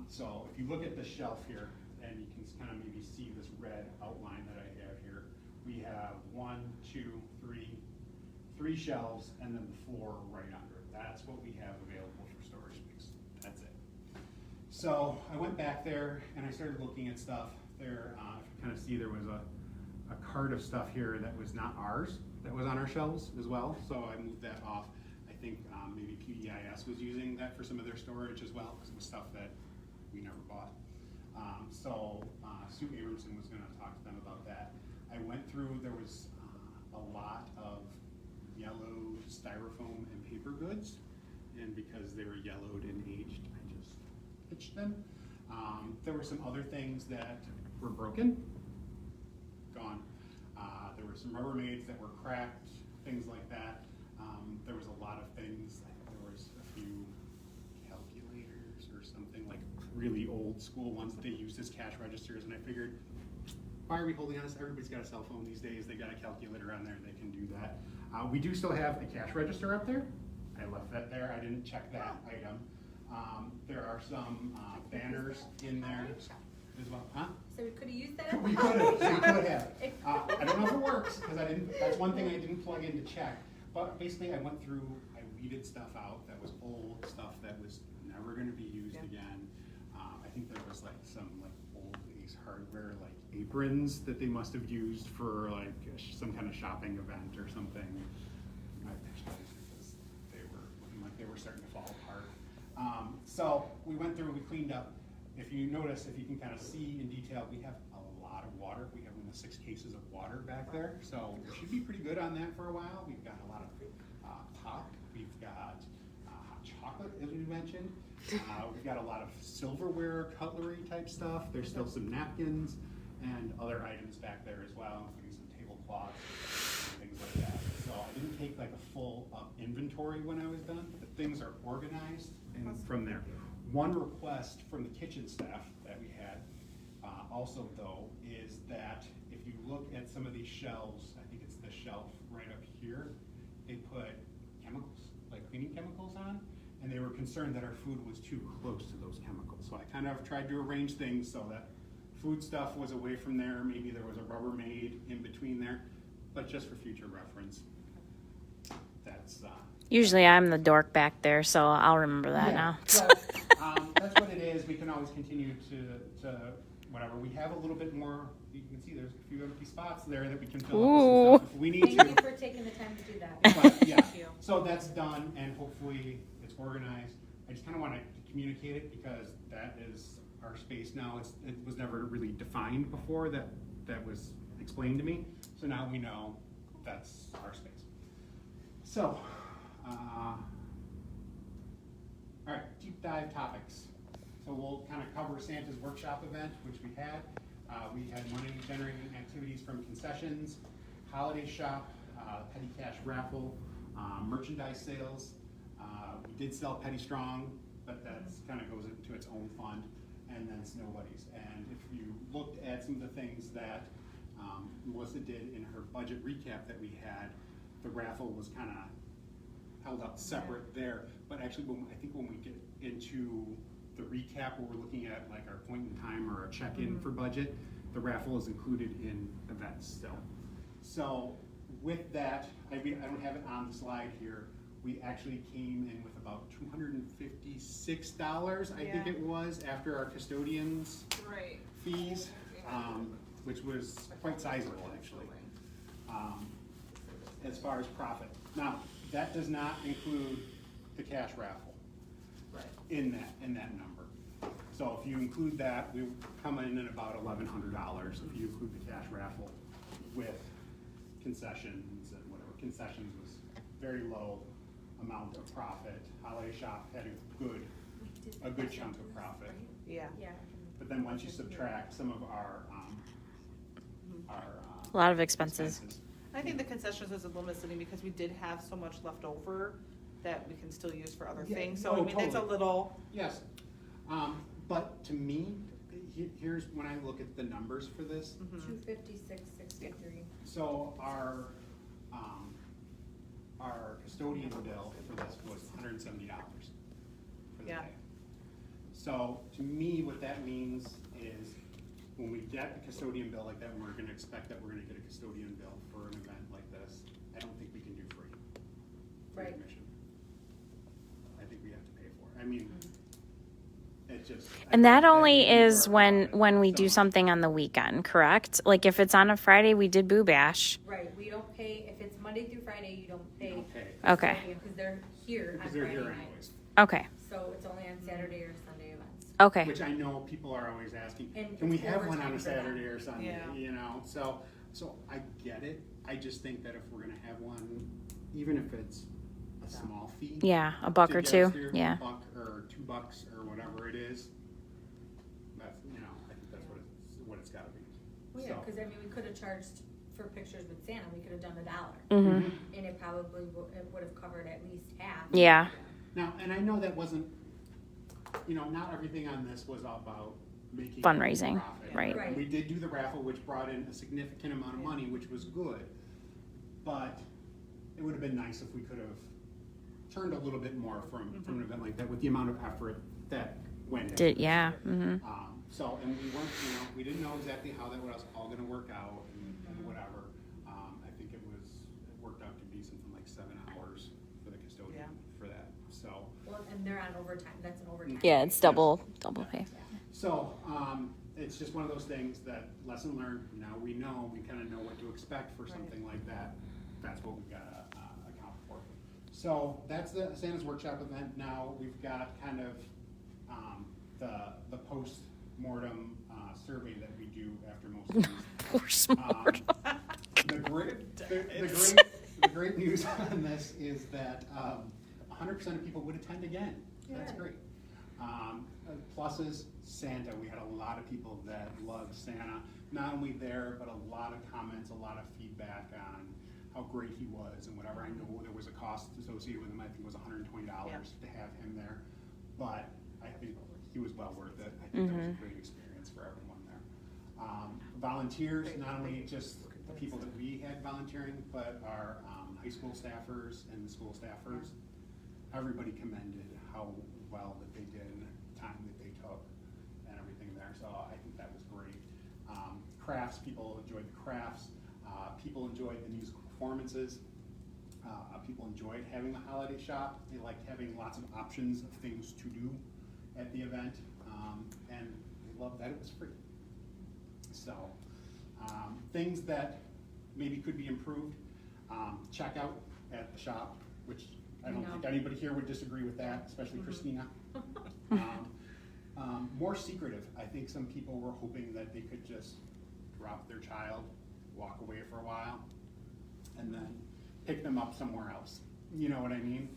So if you look at the shelf here, and you can kind of maybe see this red outline that I have here, we have 1, 2, 3 shelves, and then the floor right under it. That's what we have available for storage space. That's it. So I went back there and I started looking at stuff there. If you kind of see, there was a cart of stuff here that was not ours, that was on our shelves as well. So I moved that off. I think maybe PDIS was using that for some of their storage as well, because it was stuff that we never bought. So Sue Abramson was going to talk to them about that. I went through, there was a lot of yellowed styrofoam and paper goods, and because they were yellowed and aged, I just pitched them. There were some other things that were broken, gone. There were some Rubbermaids that were cracked, things like that. There was a lot of things, there was a few calculators or something, like really old school ones that they used as cash registers, and I figured, why are we holding on this? Everybody's got a cell phone these days. They got a calculator on there. They can do that. We do still have a cash register up there. I left that there. I didn't check that item. There are some banners in there as well. Huh? So we could have used that. We could have. I don't know if it works, because that's one thing I didn't plug in to check. But basically I went through, I weeded stuff out that was old, stuff that was never gonna be used again. I think there was like some like old Ace Hardware like aprons that they must have used for like some kind of shopping event or something. I pitched those because they were looking like they were starting to fall apart. So we went through, we cleaned up. If you notice, if you can kind of see in detail, we have a lot of water. We have almost 6 cases of water back there, so we should be pretty good on that for a while. We've got a lot of pop. We've got hot chocolate, as we mentioned. We've got a lot of silverware, cutlery type stuff. There's still some napkins and other items back there as well, including some tablecloths and things like that. So I didn't take like a full inventory when I was done, but things are organized and from there. One request from the kitchen staff that we had also though is that if you look at some of these shelves, I think it's the shelf right up here, they put chemicals, like cleaning chemicals on, and they were concerned that our food was too close to those chemicals. So I kind of tried to arrange things so that food stuff was away from there, maybe there was a Rubbermaid in between there, but just for future reference. That's Usually I'm the dork back there, so I'll remember that now. But, that's what it is. We can always continue to whatever. We have a little bit more. You can see there's a few empty spots there that we can fill up with some stuff if we need Thank to. you for taking the time to do that. But yeah, you. so that's done, and hopefully it's organized. I just kind of want to communicate it because that is our space now. It was never really defined before. That was explained to me. So now we know that's our space. So. All right, deep dive topics. So we'll kind of cover Santa's workshop event, which we had. We had money generating activities from concessions, holiday shop, petty cash raffle, merchandise sales. We did sell Petty Strong, but that's kind of goes into its own fund, and then Snow Buddies. And if you looked at some of the things that Melissa did in her budget recap that we had, the raffle was kind of held up separate there, but actually I think when we get into the recap where we're looking at like our point in time or a check-in for budget, the raffle is included in events still. So with that, I don't have it on the slide here, we actually came in with about $256, I think it was, after our custodians fees, which was quite sizable actually, as far as profit. Now, that does not include the cash raffle in that number. So if you include that, we come in at about $1,100 if you include the cash raffle with concessions and whatever. Concessions was very low amount of profit. Holiday shop had a good chunk of profit. Yeah. But then once you subtract some of our A lot of expenses. I think the concessions is a little misleading because we did have so much left over that we can still use for other things. So I mean, it's a little. Yes, but to me, here's when I look at the numbers for this. 256.63. So our custodian bill for this was $170 for the day. So to me, what that means is when we get a custodian bill like that, and we're going to expect that we're going to get a custodian bill for an event like this, I don't think we can do free admission. I think we have to pay for it. I mean, it just. And that only is when we do something on the weekend, correct? Like if it's on a Friday, we did Boo Bash. Right, we don't pay, if it's Monday through Friday, you don't pay. Okay. Because they're here on Because they're Friday here night. anyways. Okay. So it's only on Saturday or Sunday events. Okay. Which I know people are always asking, And can we it's have one on overtime a for them. Saturday or Sunday, Yeah. you know? So I get it. I just think that if we're gonna have one, even if it's a small fee. Yeah, a buck to or get two. us here, Yeah. $1 or $2 or whatever it is, that's, I think that's what it's gotta be. Well, yeah, So- because I mean, we could have charged for pictures with Santa, we could have done $1. Mm-hmm. And it probably would have covered at least half. Yeah. Now, and I know that wasn't, not everything on this was all about making Fundraising, profit. right. Right. We did do the raffle, which brought in a significant amount of money, which was good. But it would have been nice if we could have turned a little bit more from an event like that with the amount of effort that went into Did it. yeah. Mm-hmm. So, and we weren't, we didn't know exactly how that was all going to work out and whatever. I think it worked out to be something like 7 hours for the custodian for that. So. Well, and they're on overtime, that's an overtime. Yeah, it's double pay. So, it's just one of those things that lesson learned. Now we know, we kind of know what to expect for something like that. That's what we've got to account for. So that's the Santa's Workshop event. Now we've got kind of the post-mortem survey that we do after most of these. Post-mortem. The great news on this is that 100% of people would attend again. So that's great. Pluses, Santa. We had a lot of people that loved Santa. Not only there, but a lot of comments, a lot of feedback on how great he was and whatever. I know there was a cost associated with him. I think it was $120 to have him there, but I think he was well worth it. I think that was a great experience for everyone there. Volunteers, not only just the people that we had volunteering, but our high school staffers and the school staffers. Everybody commended how well that they did and the time that they took and everything there. So I think that was great. Crafts, people enjoyed the crafts. People enjoyed the musical performances. People enjoyed having the holiday shop. They liked having lots of options of things to do at the event. And they loved that it was free. So things that maybe could be improved. Checkout at the shop, which I don't think anybody here would disagree with that, especially Christina. More secretive. I think some people were hoping that they could just drop their child, walk away for a while, and then pick them up somewhere else. You know what I mean?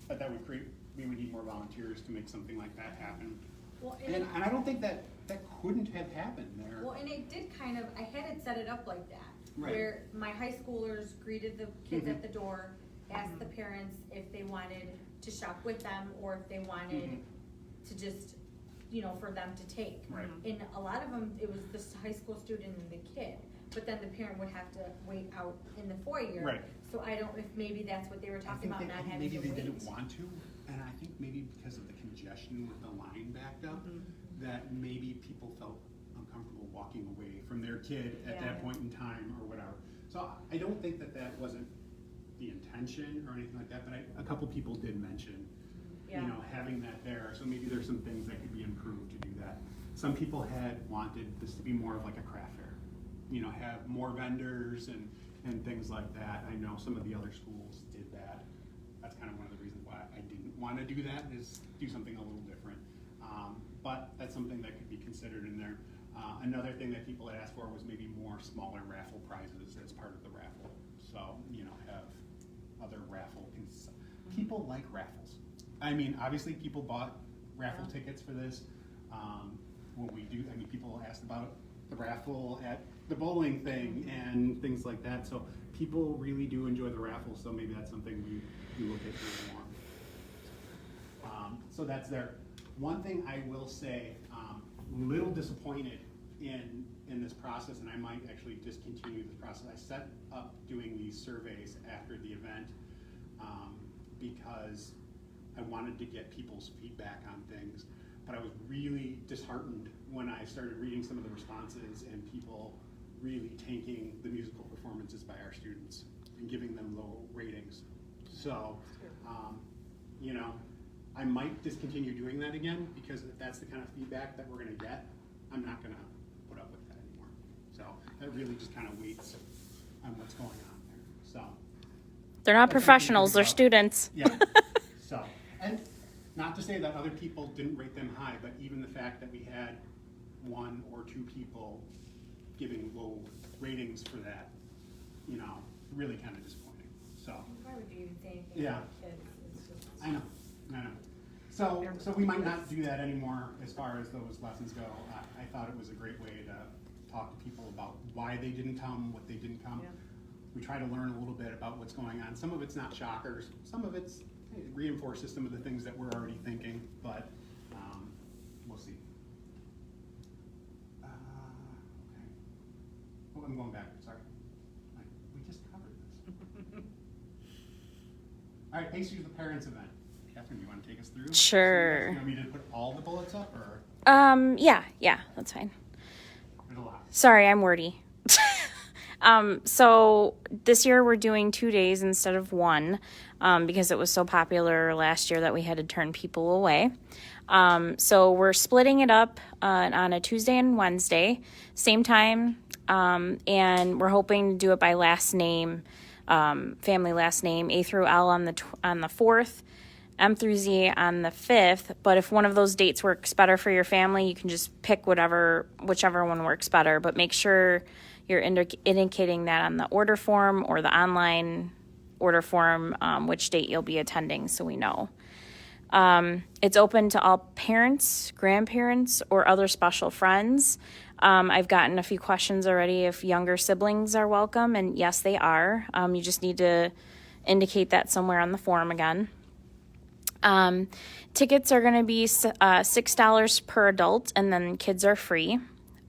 But that would we would need more volunteers to make something like that happen. Well, And I don't think that couldn't have happened there. Well, and it did kind of, I had it set it up like that. Right. Where my high schoolers greeted the kids at the door, asked the parents if they wanted to shop with them or if they wanted to just, for them to take. Right. And a lot of them, it was the high school student and the kid, but then the parent would have to wait out in the foyer. Right. So I don't know if maybe that's what they were talking about, not having to maybe wait. they didn't want to, and I think maybe because of the congestion with the line backed up, that maybe people felt uncomfortable walking away from their kid at that point in time or whatever. So I don't think that wasn't the intention or anything like that, but a couple people did mention, having that there. So maybe there's some things that could be improved to do that. Some people had wanted this to be more of like a craft fair, have more vendors and things like that. I know some of the other schools did that. That's kind of one of the reasons why I didn't want to do that, is do something a little different. But that's something that could be considered in there. Another thing that people had asked for was maybe more smaller raffle prizes as part of the raffle. So, have other raffle. People like raffles. I mean, obviously people bought raffle tickets for this. What we do, people asked about the raffle at the bowling thing and things like that. So people really do enjoy the raffle. So maybe that's something we look at doing more. So that's there. One thing I will say, little disappointed in this process, and I might actually discontinue this process. I set up doing these surveys after the event because I wanted to get people's feedback on things, but I was really disheartened when I started reading some of the responses and people really tanking the musical performances by our students and giving them low ratings. So, I might discontinue doing that again, because if that's the kind of feedback that we're going to get, I'm not going to put up with that anymore. So that really just kind of waits on what's going on there. So They're not professionals, they're students. yeah. So, and not to say that other people didn't rate them high, but even the fact that we had 1 or 2 people giving low ratings for that, really kind of disappointing. So. Why would you even say anything Yeah. about kids? It's just... I know. So we might not do that anymore as far as those lessons go. I thought it was a great way to talk to people about why they didn't come, what they didn't come. Yeah. We try to learn a little bit about what's going on. Some of it's not shockers. Some of it reinforces some of the things that we're already thinking, but we'll see. Okay. Oh, I'm going back. Sorry. We just covered this. All right, Pace Use the Parents event. Catherine, do you want to take us through? Sure. Do you want me to put all the bullets up, or? Yeah, that's fine. There's a lot. Sorry, I'm wordy. So this year we're doing 2 days instead of one, because it was so popular last year that we had to turn people away. So we're splitting it up on a Tuesday and Wednesday, same time, and we're hoping to do it by last name, family last name, A through L on the 4th, M through Z on the 5th. But if one of those dates works better for your family, you can just pick whichever one works better. But make sure you're indicating that on the order form or the online order form, which date you'll be attending, so we know. It's open to all parents, grandparents, or other special friends. I've gotten a few questions already if younger siblings are welcome, and yes, they are. You just need to indicate that somewhere on the form again. Tickets are going to be $6 per adult, and then kids are free.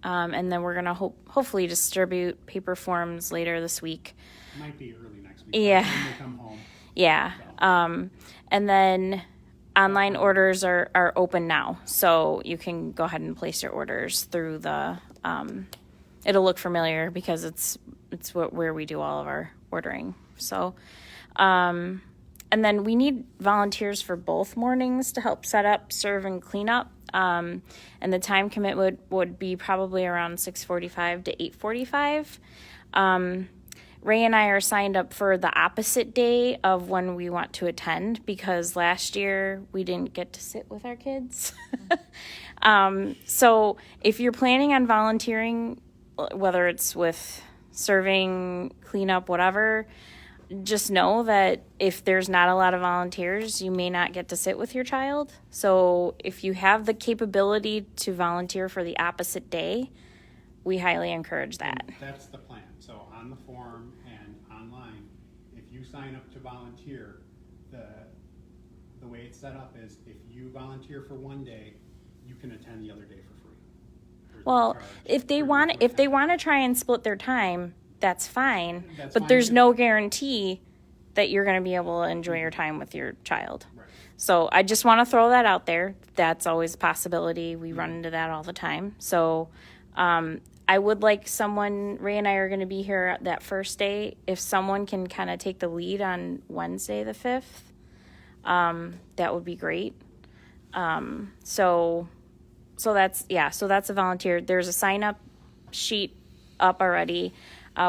And then we're going to hopefully distribute paper forms later this week. Might be early next week. Yeah. When they come home. Yeah. So. And then online orders are open now. So you can go ahead and place your orders through the, it'll look familiar because it's where we do all of our ordering. So, and then we need volunteers for both mornings to help set up, serve, and clean up. And the time commitment would be probably around 6:45 to 8:45. Ray and I are signed up for the opposite day of when we want to attend because last year we didn't get to sit with our kids. So if you're planning on volunteering, whether it's with serving, cleanup, whatever, just know that if there's not a lot of volunteers, you may not get to sit with your child. So if you have the capability to volunteer for the opposite day, we highly encourage that. And that's the plan. So on the form and online, if you sign up to volunteer, the way it's set up is if you volunteer for one day, you can attend the other day for free. There's no Well, charge if they for want you to try and split their time, that's fine. That's But fine there's too. no guarantee that you're going to be able to enjoy your time with your child. Right. So I just want to throw that out there. That's always a possibility. We run into that all the time. So I would like someone, Ray and I are going to be here that first day. If someone can kind of take the lead on Wednesday the 5th, that would be great. So that's a volunteer. There's a sign up sheet up already.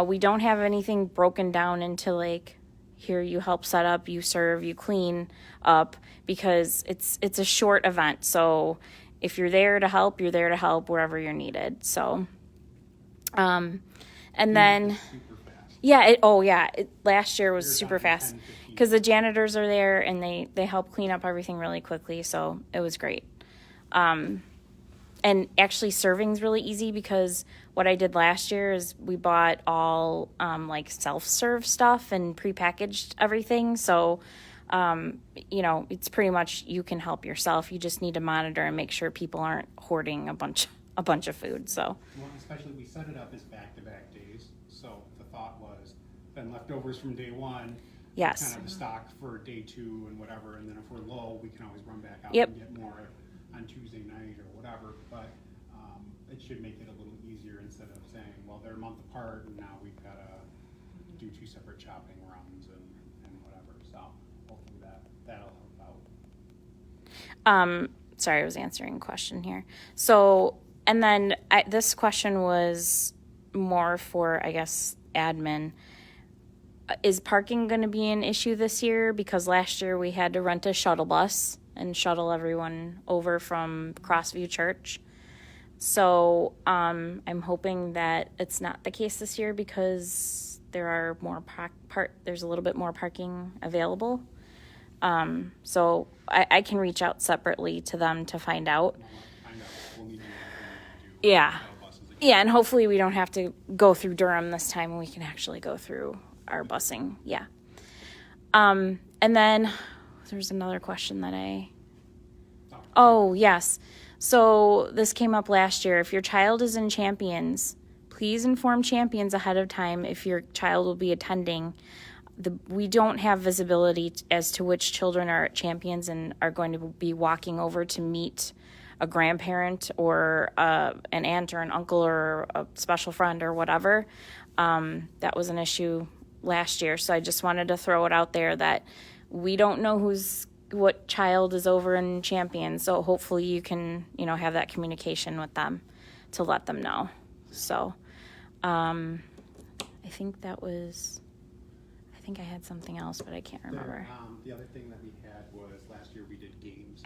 We don't have anything broken down into like, here you help set up, you serve, you clean up, because it's a short event. So if you're there to help, you're there to help wherever you're needed. So, and then, Super fast. yeah, last year was You're super done in fast 10 to 15 because the janitors are there and they help clean up everything really quickly. So it was great. And actually serving's really easy because what I did last year is we bought all like self-serve stuff and prepackaged everything. So, it's pretty much you can help yourself. You just need to monitor and make sure people aren't hoarding a bunch of food. So, Well, especially we set it up as back-to-back days. So the thought was then leftovers from day one. yes. Kind of the stock for day two and whatever. And then if we're low, we can always run back out Yep. and get more on Tuesday night or whatever. But it should make it a little easier instead of saying, well, they're a month apart and now we've got to do 2 separate shopping runs and whatever. So hopefully that'll help out. Sorry, I was answering a question here. So, and then this question was more for, I guess, admin. Is parking going to be an issue this year? Because last year we had to rent a shuttle bus and shuttle everyone over from Crossview Church. So I'm hoping that it's not the case this year because there are more there's a little bit more parking available. So I can reach out separately to them to find out. Find out what we'll need to do. Yeah. Shuttle buses again. Yeah, and hopefully we don't have to go through Durham this time and we can actually go through our busing. Yeah. And then there's another question that Oh, yes. So this came up last year. If your child is in Champions, please inform Champions ahead of time if your child will be attending. we don't have visibility as to which children are champions and are going to be walking over to meet a grandparent or an aunt or an uncle or a special friend or whatever. That was an issue last year, so I just wanted to throw it out there that we don't know what child is over in champion, so hopefully you can, have that communication with them to let them know. So I think I had something else, but I can't remember. The other thing that we had was last year we did games.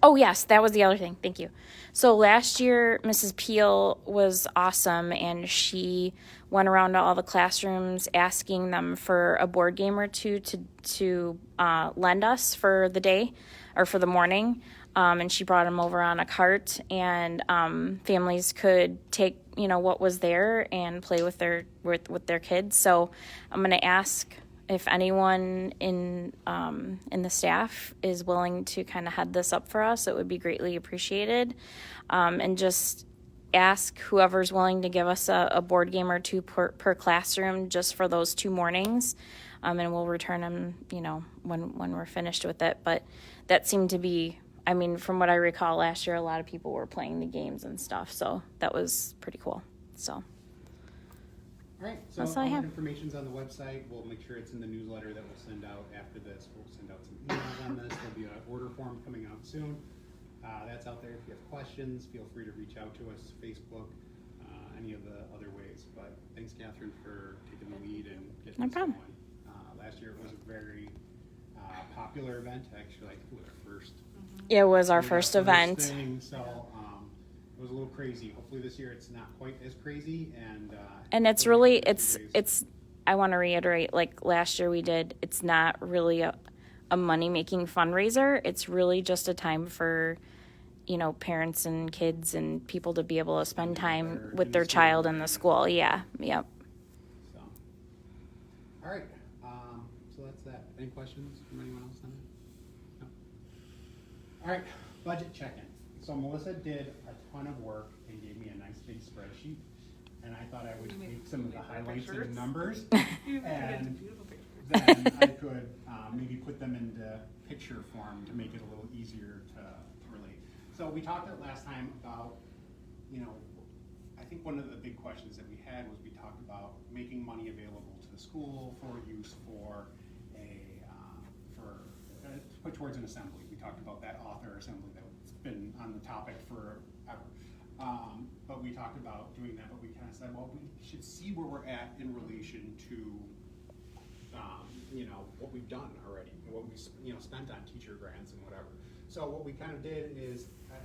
Oh, yes, that was the other thing. Thank you. So last year, Mrs. Peel was awesome, and she went around to all the classrooms asking them for a board game or two to lend us for the day or for the morning. And she brought them over on a cart, and families could take, what was there and play with their kids. So I'm going to ask if anyone in the staff is willing to kind of head this up for us. It would be greatly appreciated. And just ask whoever's willing to give us a board game or two per classroom just for those 2 mornings. And we'll return them, when we're finished with it. But that seemed to be, from what I recall last year, a lot of people were playing the games and stuff. So that was pretty cool. So. All right, so That's all all I that have. information's on the website. We'll make sure it's in the newsletter that we'll send out after this. We'll send out some emails on this. There'll be an order form coming out soon. That's out there. If you have questions, feel free to reach out to us, Facebook, any of the other ways. But thanks, Catherine, for taking the lead and getting No this problem. going. Last year it was a very popular event. Actually, I think it was our first. It was our It was first our event. thing, so it was a little crazy. Hopefully this year it's not quite as crazy, And it's hopefully really, we can raise- it's, I want to reiterate, like last year we did, it's not really a money-making fundraiser. It's really just a time for, parents and kids and people to be able to spend time with their child in the school. Yeah, yep. So, all right. So that's that. Any questions from anyone else on that? No? All right. Budget check-in. So Melissa did a ton of work and gave me a nice big spreadsheet, and I thought I would take some of the highlights and numbers, and then I could maybe put them into picture form to make it a little easier to relate. So we talked last time about, I think one of the big questions that we had was we talked about making money available to the school for use for put towards an assembly. We talked about that author assembly that's been on the topic forever. But we talked about doing that, but we kind of said, well, we should see where we're at in relation to what we've done already, what we spent on teacher grants and whatever. So what we kind of did is I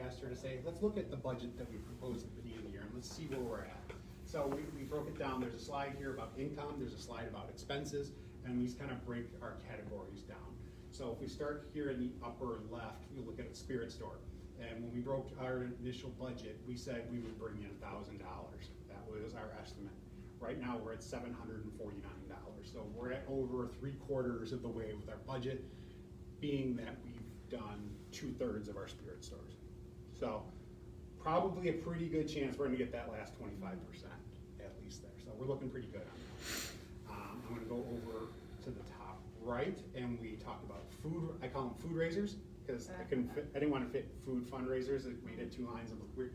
asked her to say, let's look at the budget that we proposed at the beginning of the year and let's see where we're at. So we broke it down. There's a slide here about income, there's a slide about expenses, and we kind of break our categories down. So if we start here in the upper left, you look at a spirit store. And when we broke our initial budget, we said we would bring in $1,000. That was our estimate. Right now we're at $749. So we're at over 3/4 of the way with our budget, being that we've done 2/3 of our spirit stores. So probably a pretty good chance we're gonna get that last 25% at least there. So we're looking pretty good on that. I'm gonna go over to the top right, and we talked about food. I call them food raisers because I didn't want to fit food fundraisers. It made it 2 lines and look weird.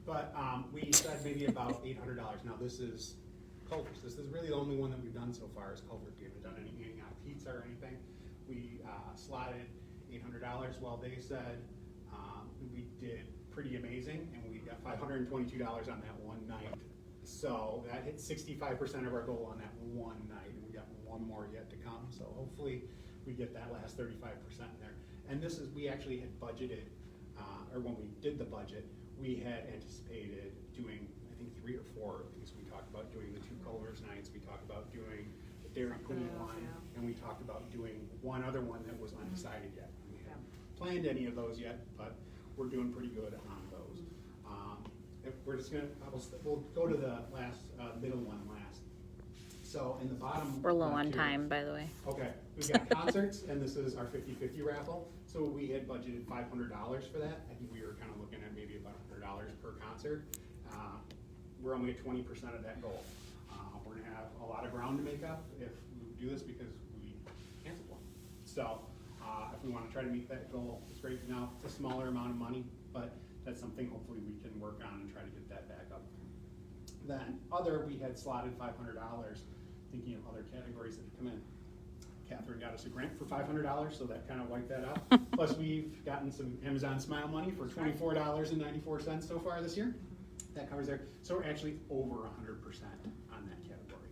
But we said maybe about $800. Now this is Culver's. This is really the only one that we've done so far is Culver's. We haven't done anything on pizza or anything. We slotted $800. Well, they said we did pretty amazing, and we got $522 on that one night. So that hit 65% of our goal on that one night, and we got one more yet to come. So hopefully we get that last 35% in there. And this is, we actually had budgeted, or when we did the budget, we had anticipated doing, I think 3 or 4 of these. We talked about doing the 2 Culver's nights, we talked about doing the Dairy Queen one, and we talked about doing one other one that was undecided yet. We haven't planned any of those yet, but we're doing pretty good on those. If we're just gonna, we'll go to the last, middle one last. So in the bottom. We're low left on here- time, by the way. Okay, we've got concerts, and this is our 50/50 raffle. So we had budgeted $500 for that. I think we were kind of looking at maybe about $100 per concert. We're only at 20% of that goal. We're gonna have a lot of ground to make up if we do this because we canceled one. So if we want to try to meet that goal, it's great. Now, it's a smaller amount of money, but that's something hopefully we can work on and try to get that back up. Then we had slotted $500, thinking of other categories that had come in. Catherine got us a grant for $500, so that kind of wiped that out. Plus, we've gotten some Amazon Smile money for $24.94 so far this year. That covers there. So we're actually over 100% on that category.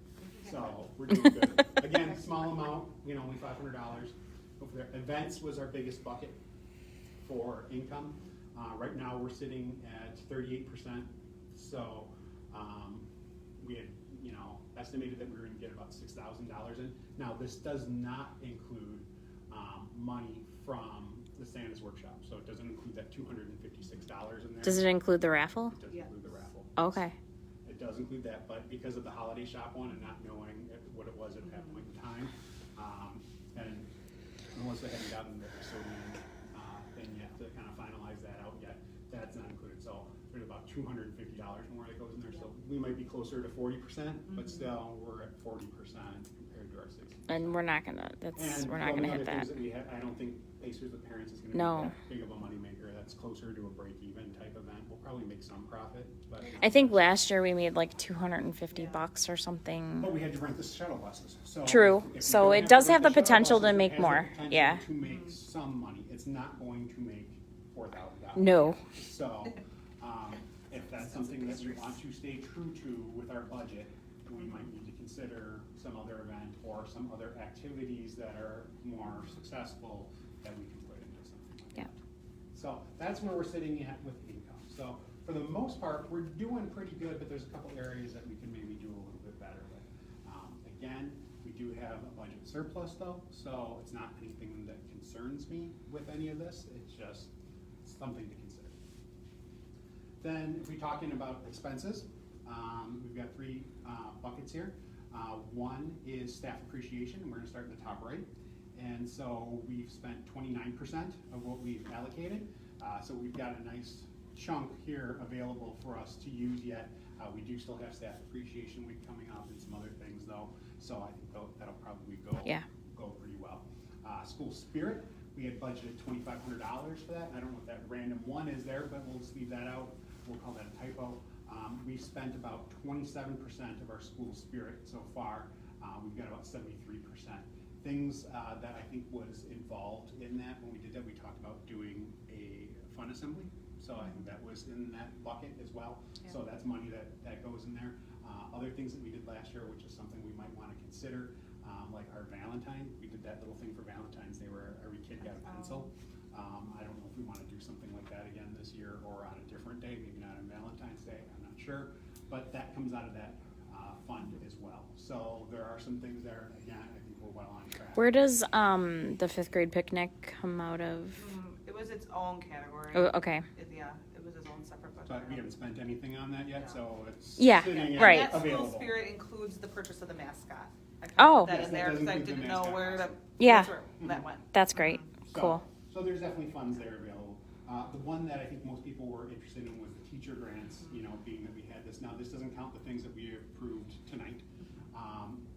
So we're doing good. Again, small amount, only $500 over there. Events was our biggest bucket for income. Right now, we're sitting at 38%. So we had, estimated that we were going to get about $6,000 in. Now, this does not include money from the Santa's workshop, so it doesn't include that $256 in there. Does it include the raffle? It does include the raffle. Okay. It does include that, but because of the holiday shop one and not knowing what it was at that point in time, and Melissa hadn't gotten the custodian thing yet to kind of finalize that out yet, that's not included. So there's about $250 more that goes in there. So we might be closer to 40%, but still we're at 40% compared to our 60%. And we're not gonna. We're not gonna hit that. I don't think Pacers with Parents is gonna No. be that big of a moneymaker. That's closer to a break-even type event. We'll probably make some profit, but I think last year we made like $250 or something. But we had to rent the shuttle buses. So True. if we So don't it have does rent have the shuttle potential to buses, it make has the more. potential Yeah. To make some money. It's not going to make $4,000. No. So if that's something that we want to stay true to with our budget, we might need to consider some other event or some other activities that are more successful that we can put into something like that. So that's where we're sitting at with income. So for the most part, we're doing pretty good, but there's a couple areas that we can maybe do a little bit better with. Again, we do have a budget surplus though, so it's not anything that concerns me with any of this. It's just something to consider. Then if we're talking about expenses, we've got three buckets here. One is staff appreciation, and we're gonna start in the top right. And so we've spent 29% of what we've allocated. So we've got a nice chunk here available for us to use yet. We do still have staff appreciation week coming up and some other things though. So I think that'll probably go pretty well. School spirit, we had budgeted $2,500 for that. I don't know what that random one is there, but we'll just leave that out. We'll call that a typo. We've spent about 27% of our school spirit so far. We've got about 73%. Things that I think was involved in that, when we did that, we talked about doing a fun assembly. So I think that was in that bucket as well. Yeah. So that's money that goes in there. Other things that we did last year, which is something we might want to consider, like our Valentine. We did that little thing for Valentine's Day where every kid got a pencil. I don't know if we want to do something like that again this year or on a different day, maybe not on Valentine's Day, I'm not sure. But that comes out of that fund as well. So there are some things there. Again, I think we're well on track. Where does the 5th grade picnic come out of? It was its own category. Oh, okay. It was its own separate budget. But we haven't spent anything on that yet, so it's sitting in right. That available. school spirit includes the purchase of the mascot. I Oh. put that Yes, in that there does because I include the didn't know mascot where to. also. Yeah. That's where that went. That's great. So- Cool. So there's definitely funds there available. The one that I think most people were interested in was the teacher grants, being that we had this. Now, this doesn't count the things that we approved tonight,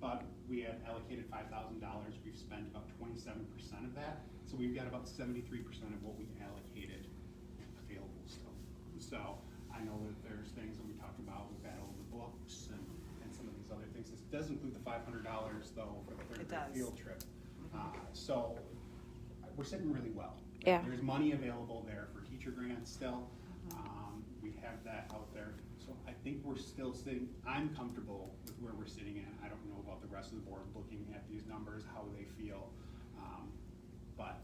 but we had allocated $5,000. We've spent about 27% of that. So we've got about 73% of what we allocated available still. So I know that there's things that we talked about with Battle of the Books and some of these other things. This does include the $500 though for the third grade field trip. So we're sitting really well. Yeah. There's money available there for teacher grants still. We have that out there. So I think we're still sitting, I'm comfortable with where we're sitting at. I don't know about the rest of the board looking at these numbers, how they feel. But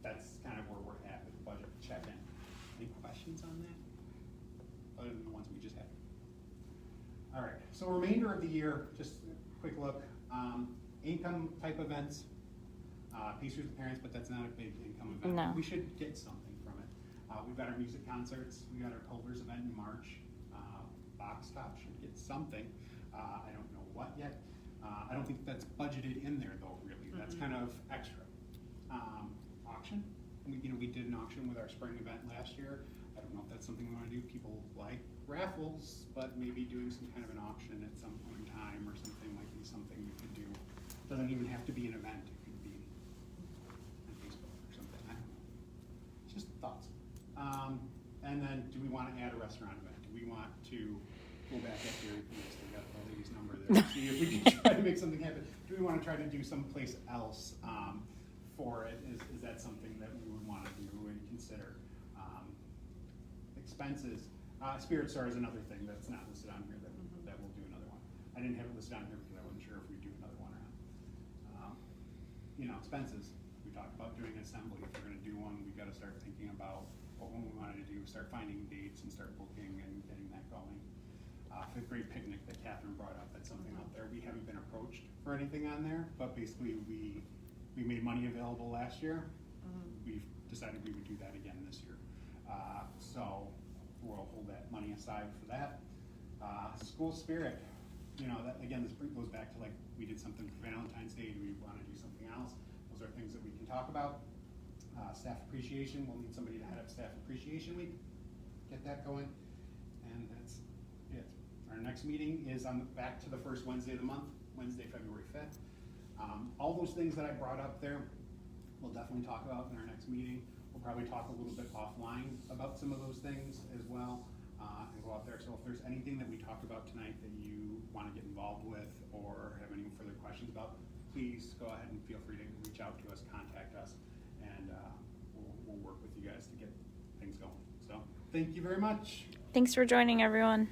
that's kind of where we're at with the budget check-in. Any questions on that? Other than the ones we just had. All right, so remainder of the year, just a quick look. Income type events. Pacers with Parents, but that's not a big income event. No. We should get something from it. We've got our music concerts. We got our Culver's event in March. Box Top should get something. I don't know what yet. I don't think that's budgeted in there though, really. That's kind of extra. Auction. We did an auction with our spring event last year. I don't know if that's something we want to do. People like raffles, but maybe doing some kind of an auction at some point in time or something something you could do. It doesn't even have to be an event, it could be on Facebook or something, I don't know. Just thoughts. And then, do we want to add a restaurant event? Do we want to go back at Gary Police, they got the lady's number there, see if we can try to make something happen? Do we want to try to do someplace else for it? Is that something that we would want to do and consider? Expenses. Spirit Star is another thing that's not listed on here that we'll do another one. I didn't have it listed on here because I wasn't sure if we'd do another one or not. Expenses. We talked about doing an assembly. If we're going to do one, we've got to start thinking about what one we wanted to do, start finding dates and start booking and getting that going. Fifth grade picnic that Catherine brought up, that's something out there. We haven't been approached for anything on there, but basically we made money available last year. We've decided we would do that again this year. So we'll hold that money aside for that. School spirit, that again, this goes back to like we did something for Valentine's Day. Do we want to do something else? Those are things that we can talk about. Staff appreciation, we'll need somebody to head up Staff Appreciation Week. Get that going, and that's it. Our next meeting is back to the first Wednesday of the month, Wednesday, February 5th. All those things that I brought up there, we'll definitely talk about in our next meeting. We'll probably talk a little bit offline about some of those things as well, and go out there. So if there's anything that we talked about tonight that you want to get involved with or have any further questions about, please go ahead and feel free to reach out to us, contact us, and we'll work with you guys to get things going. So thank you very much. Thanks for joining, everyone.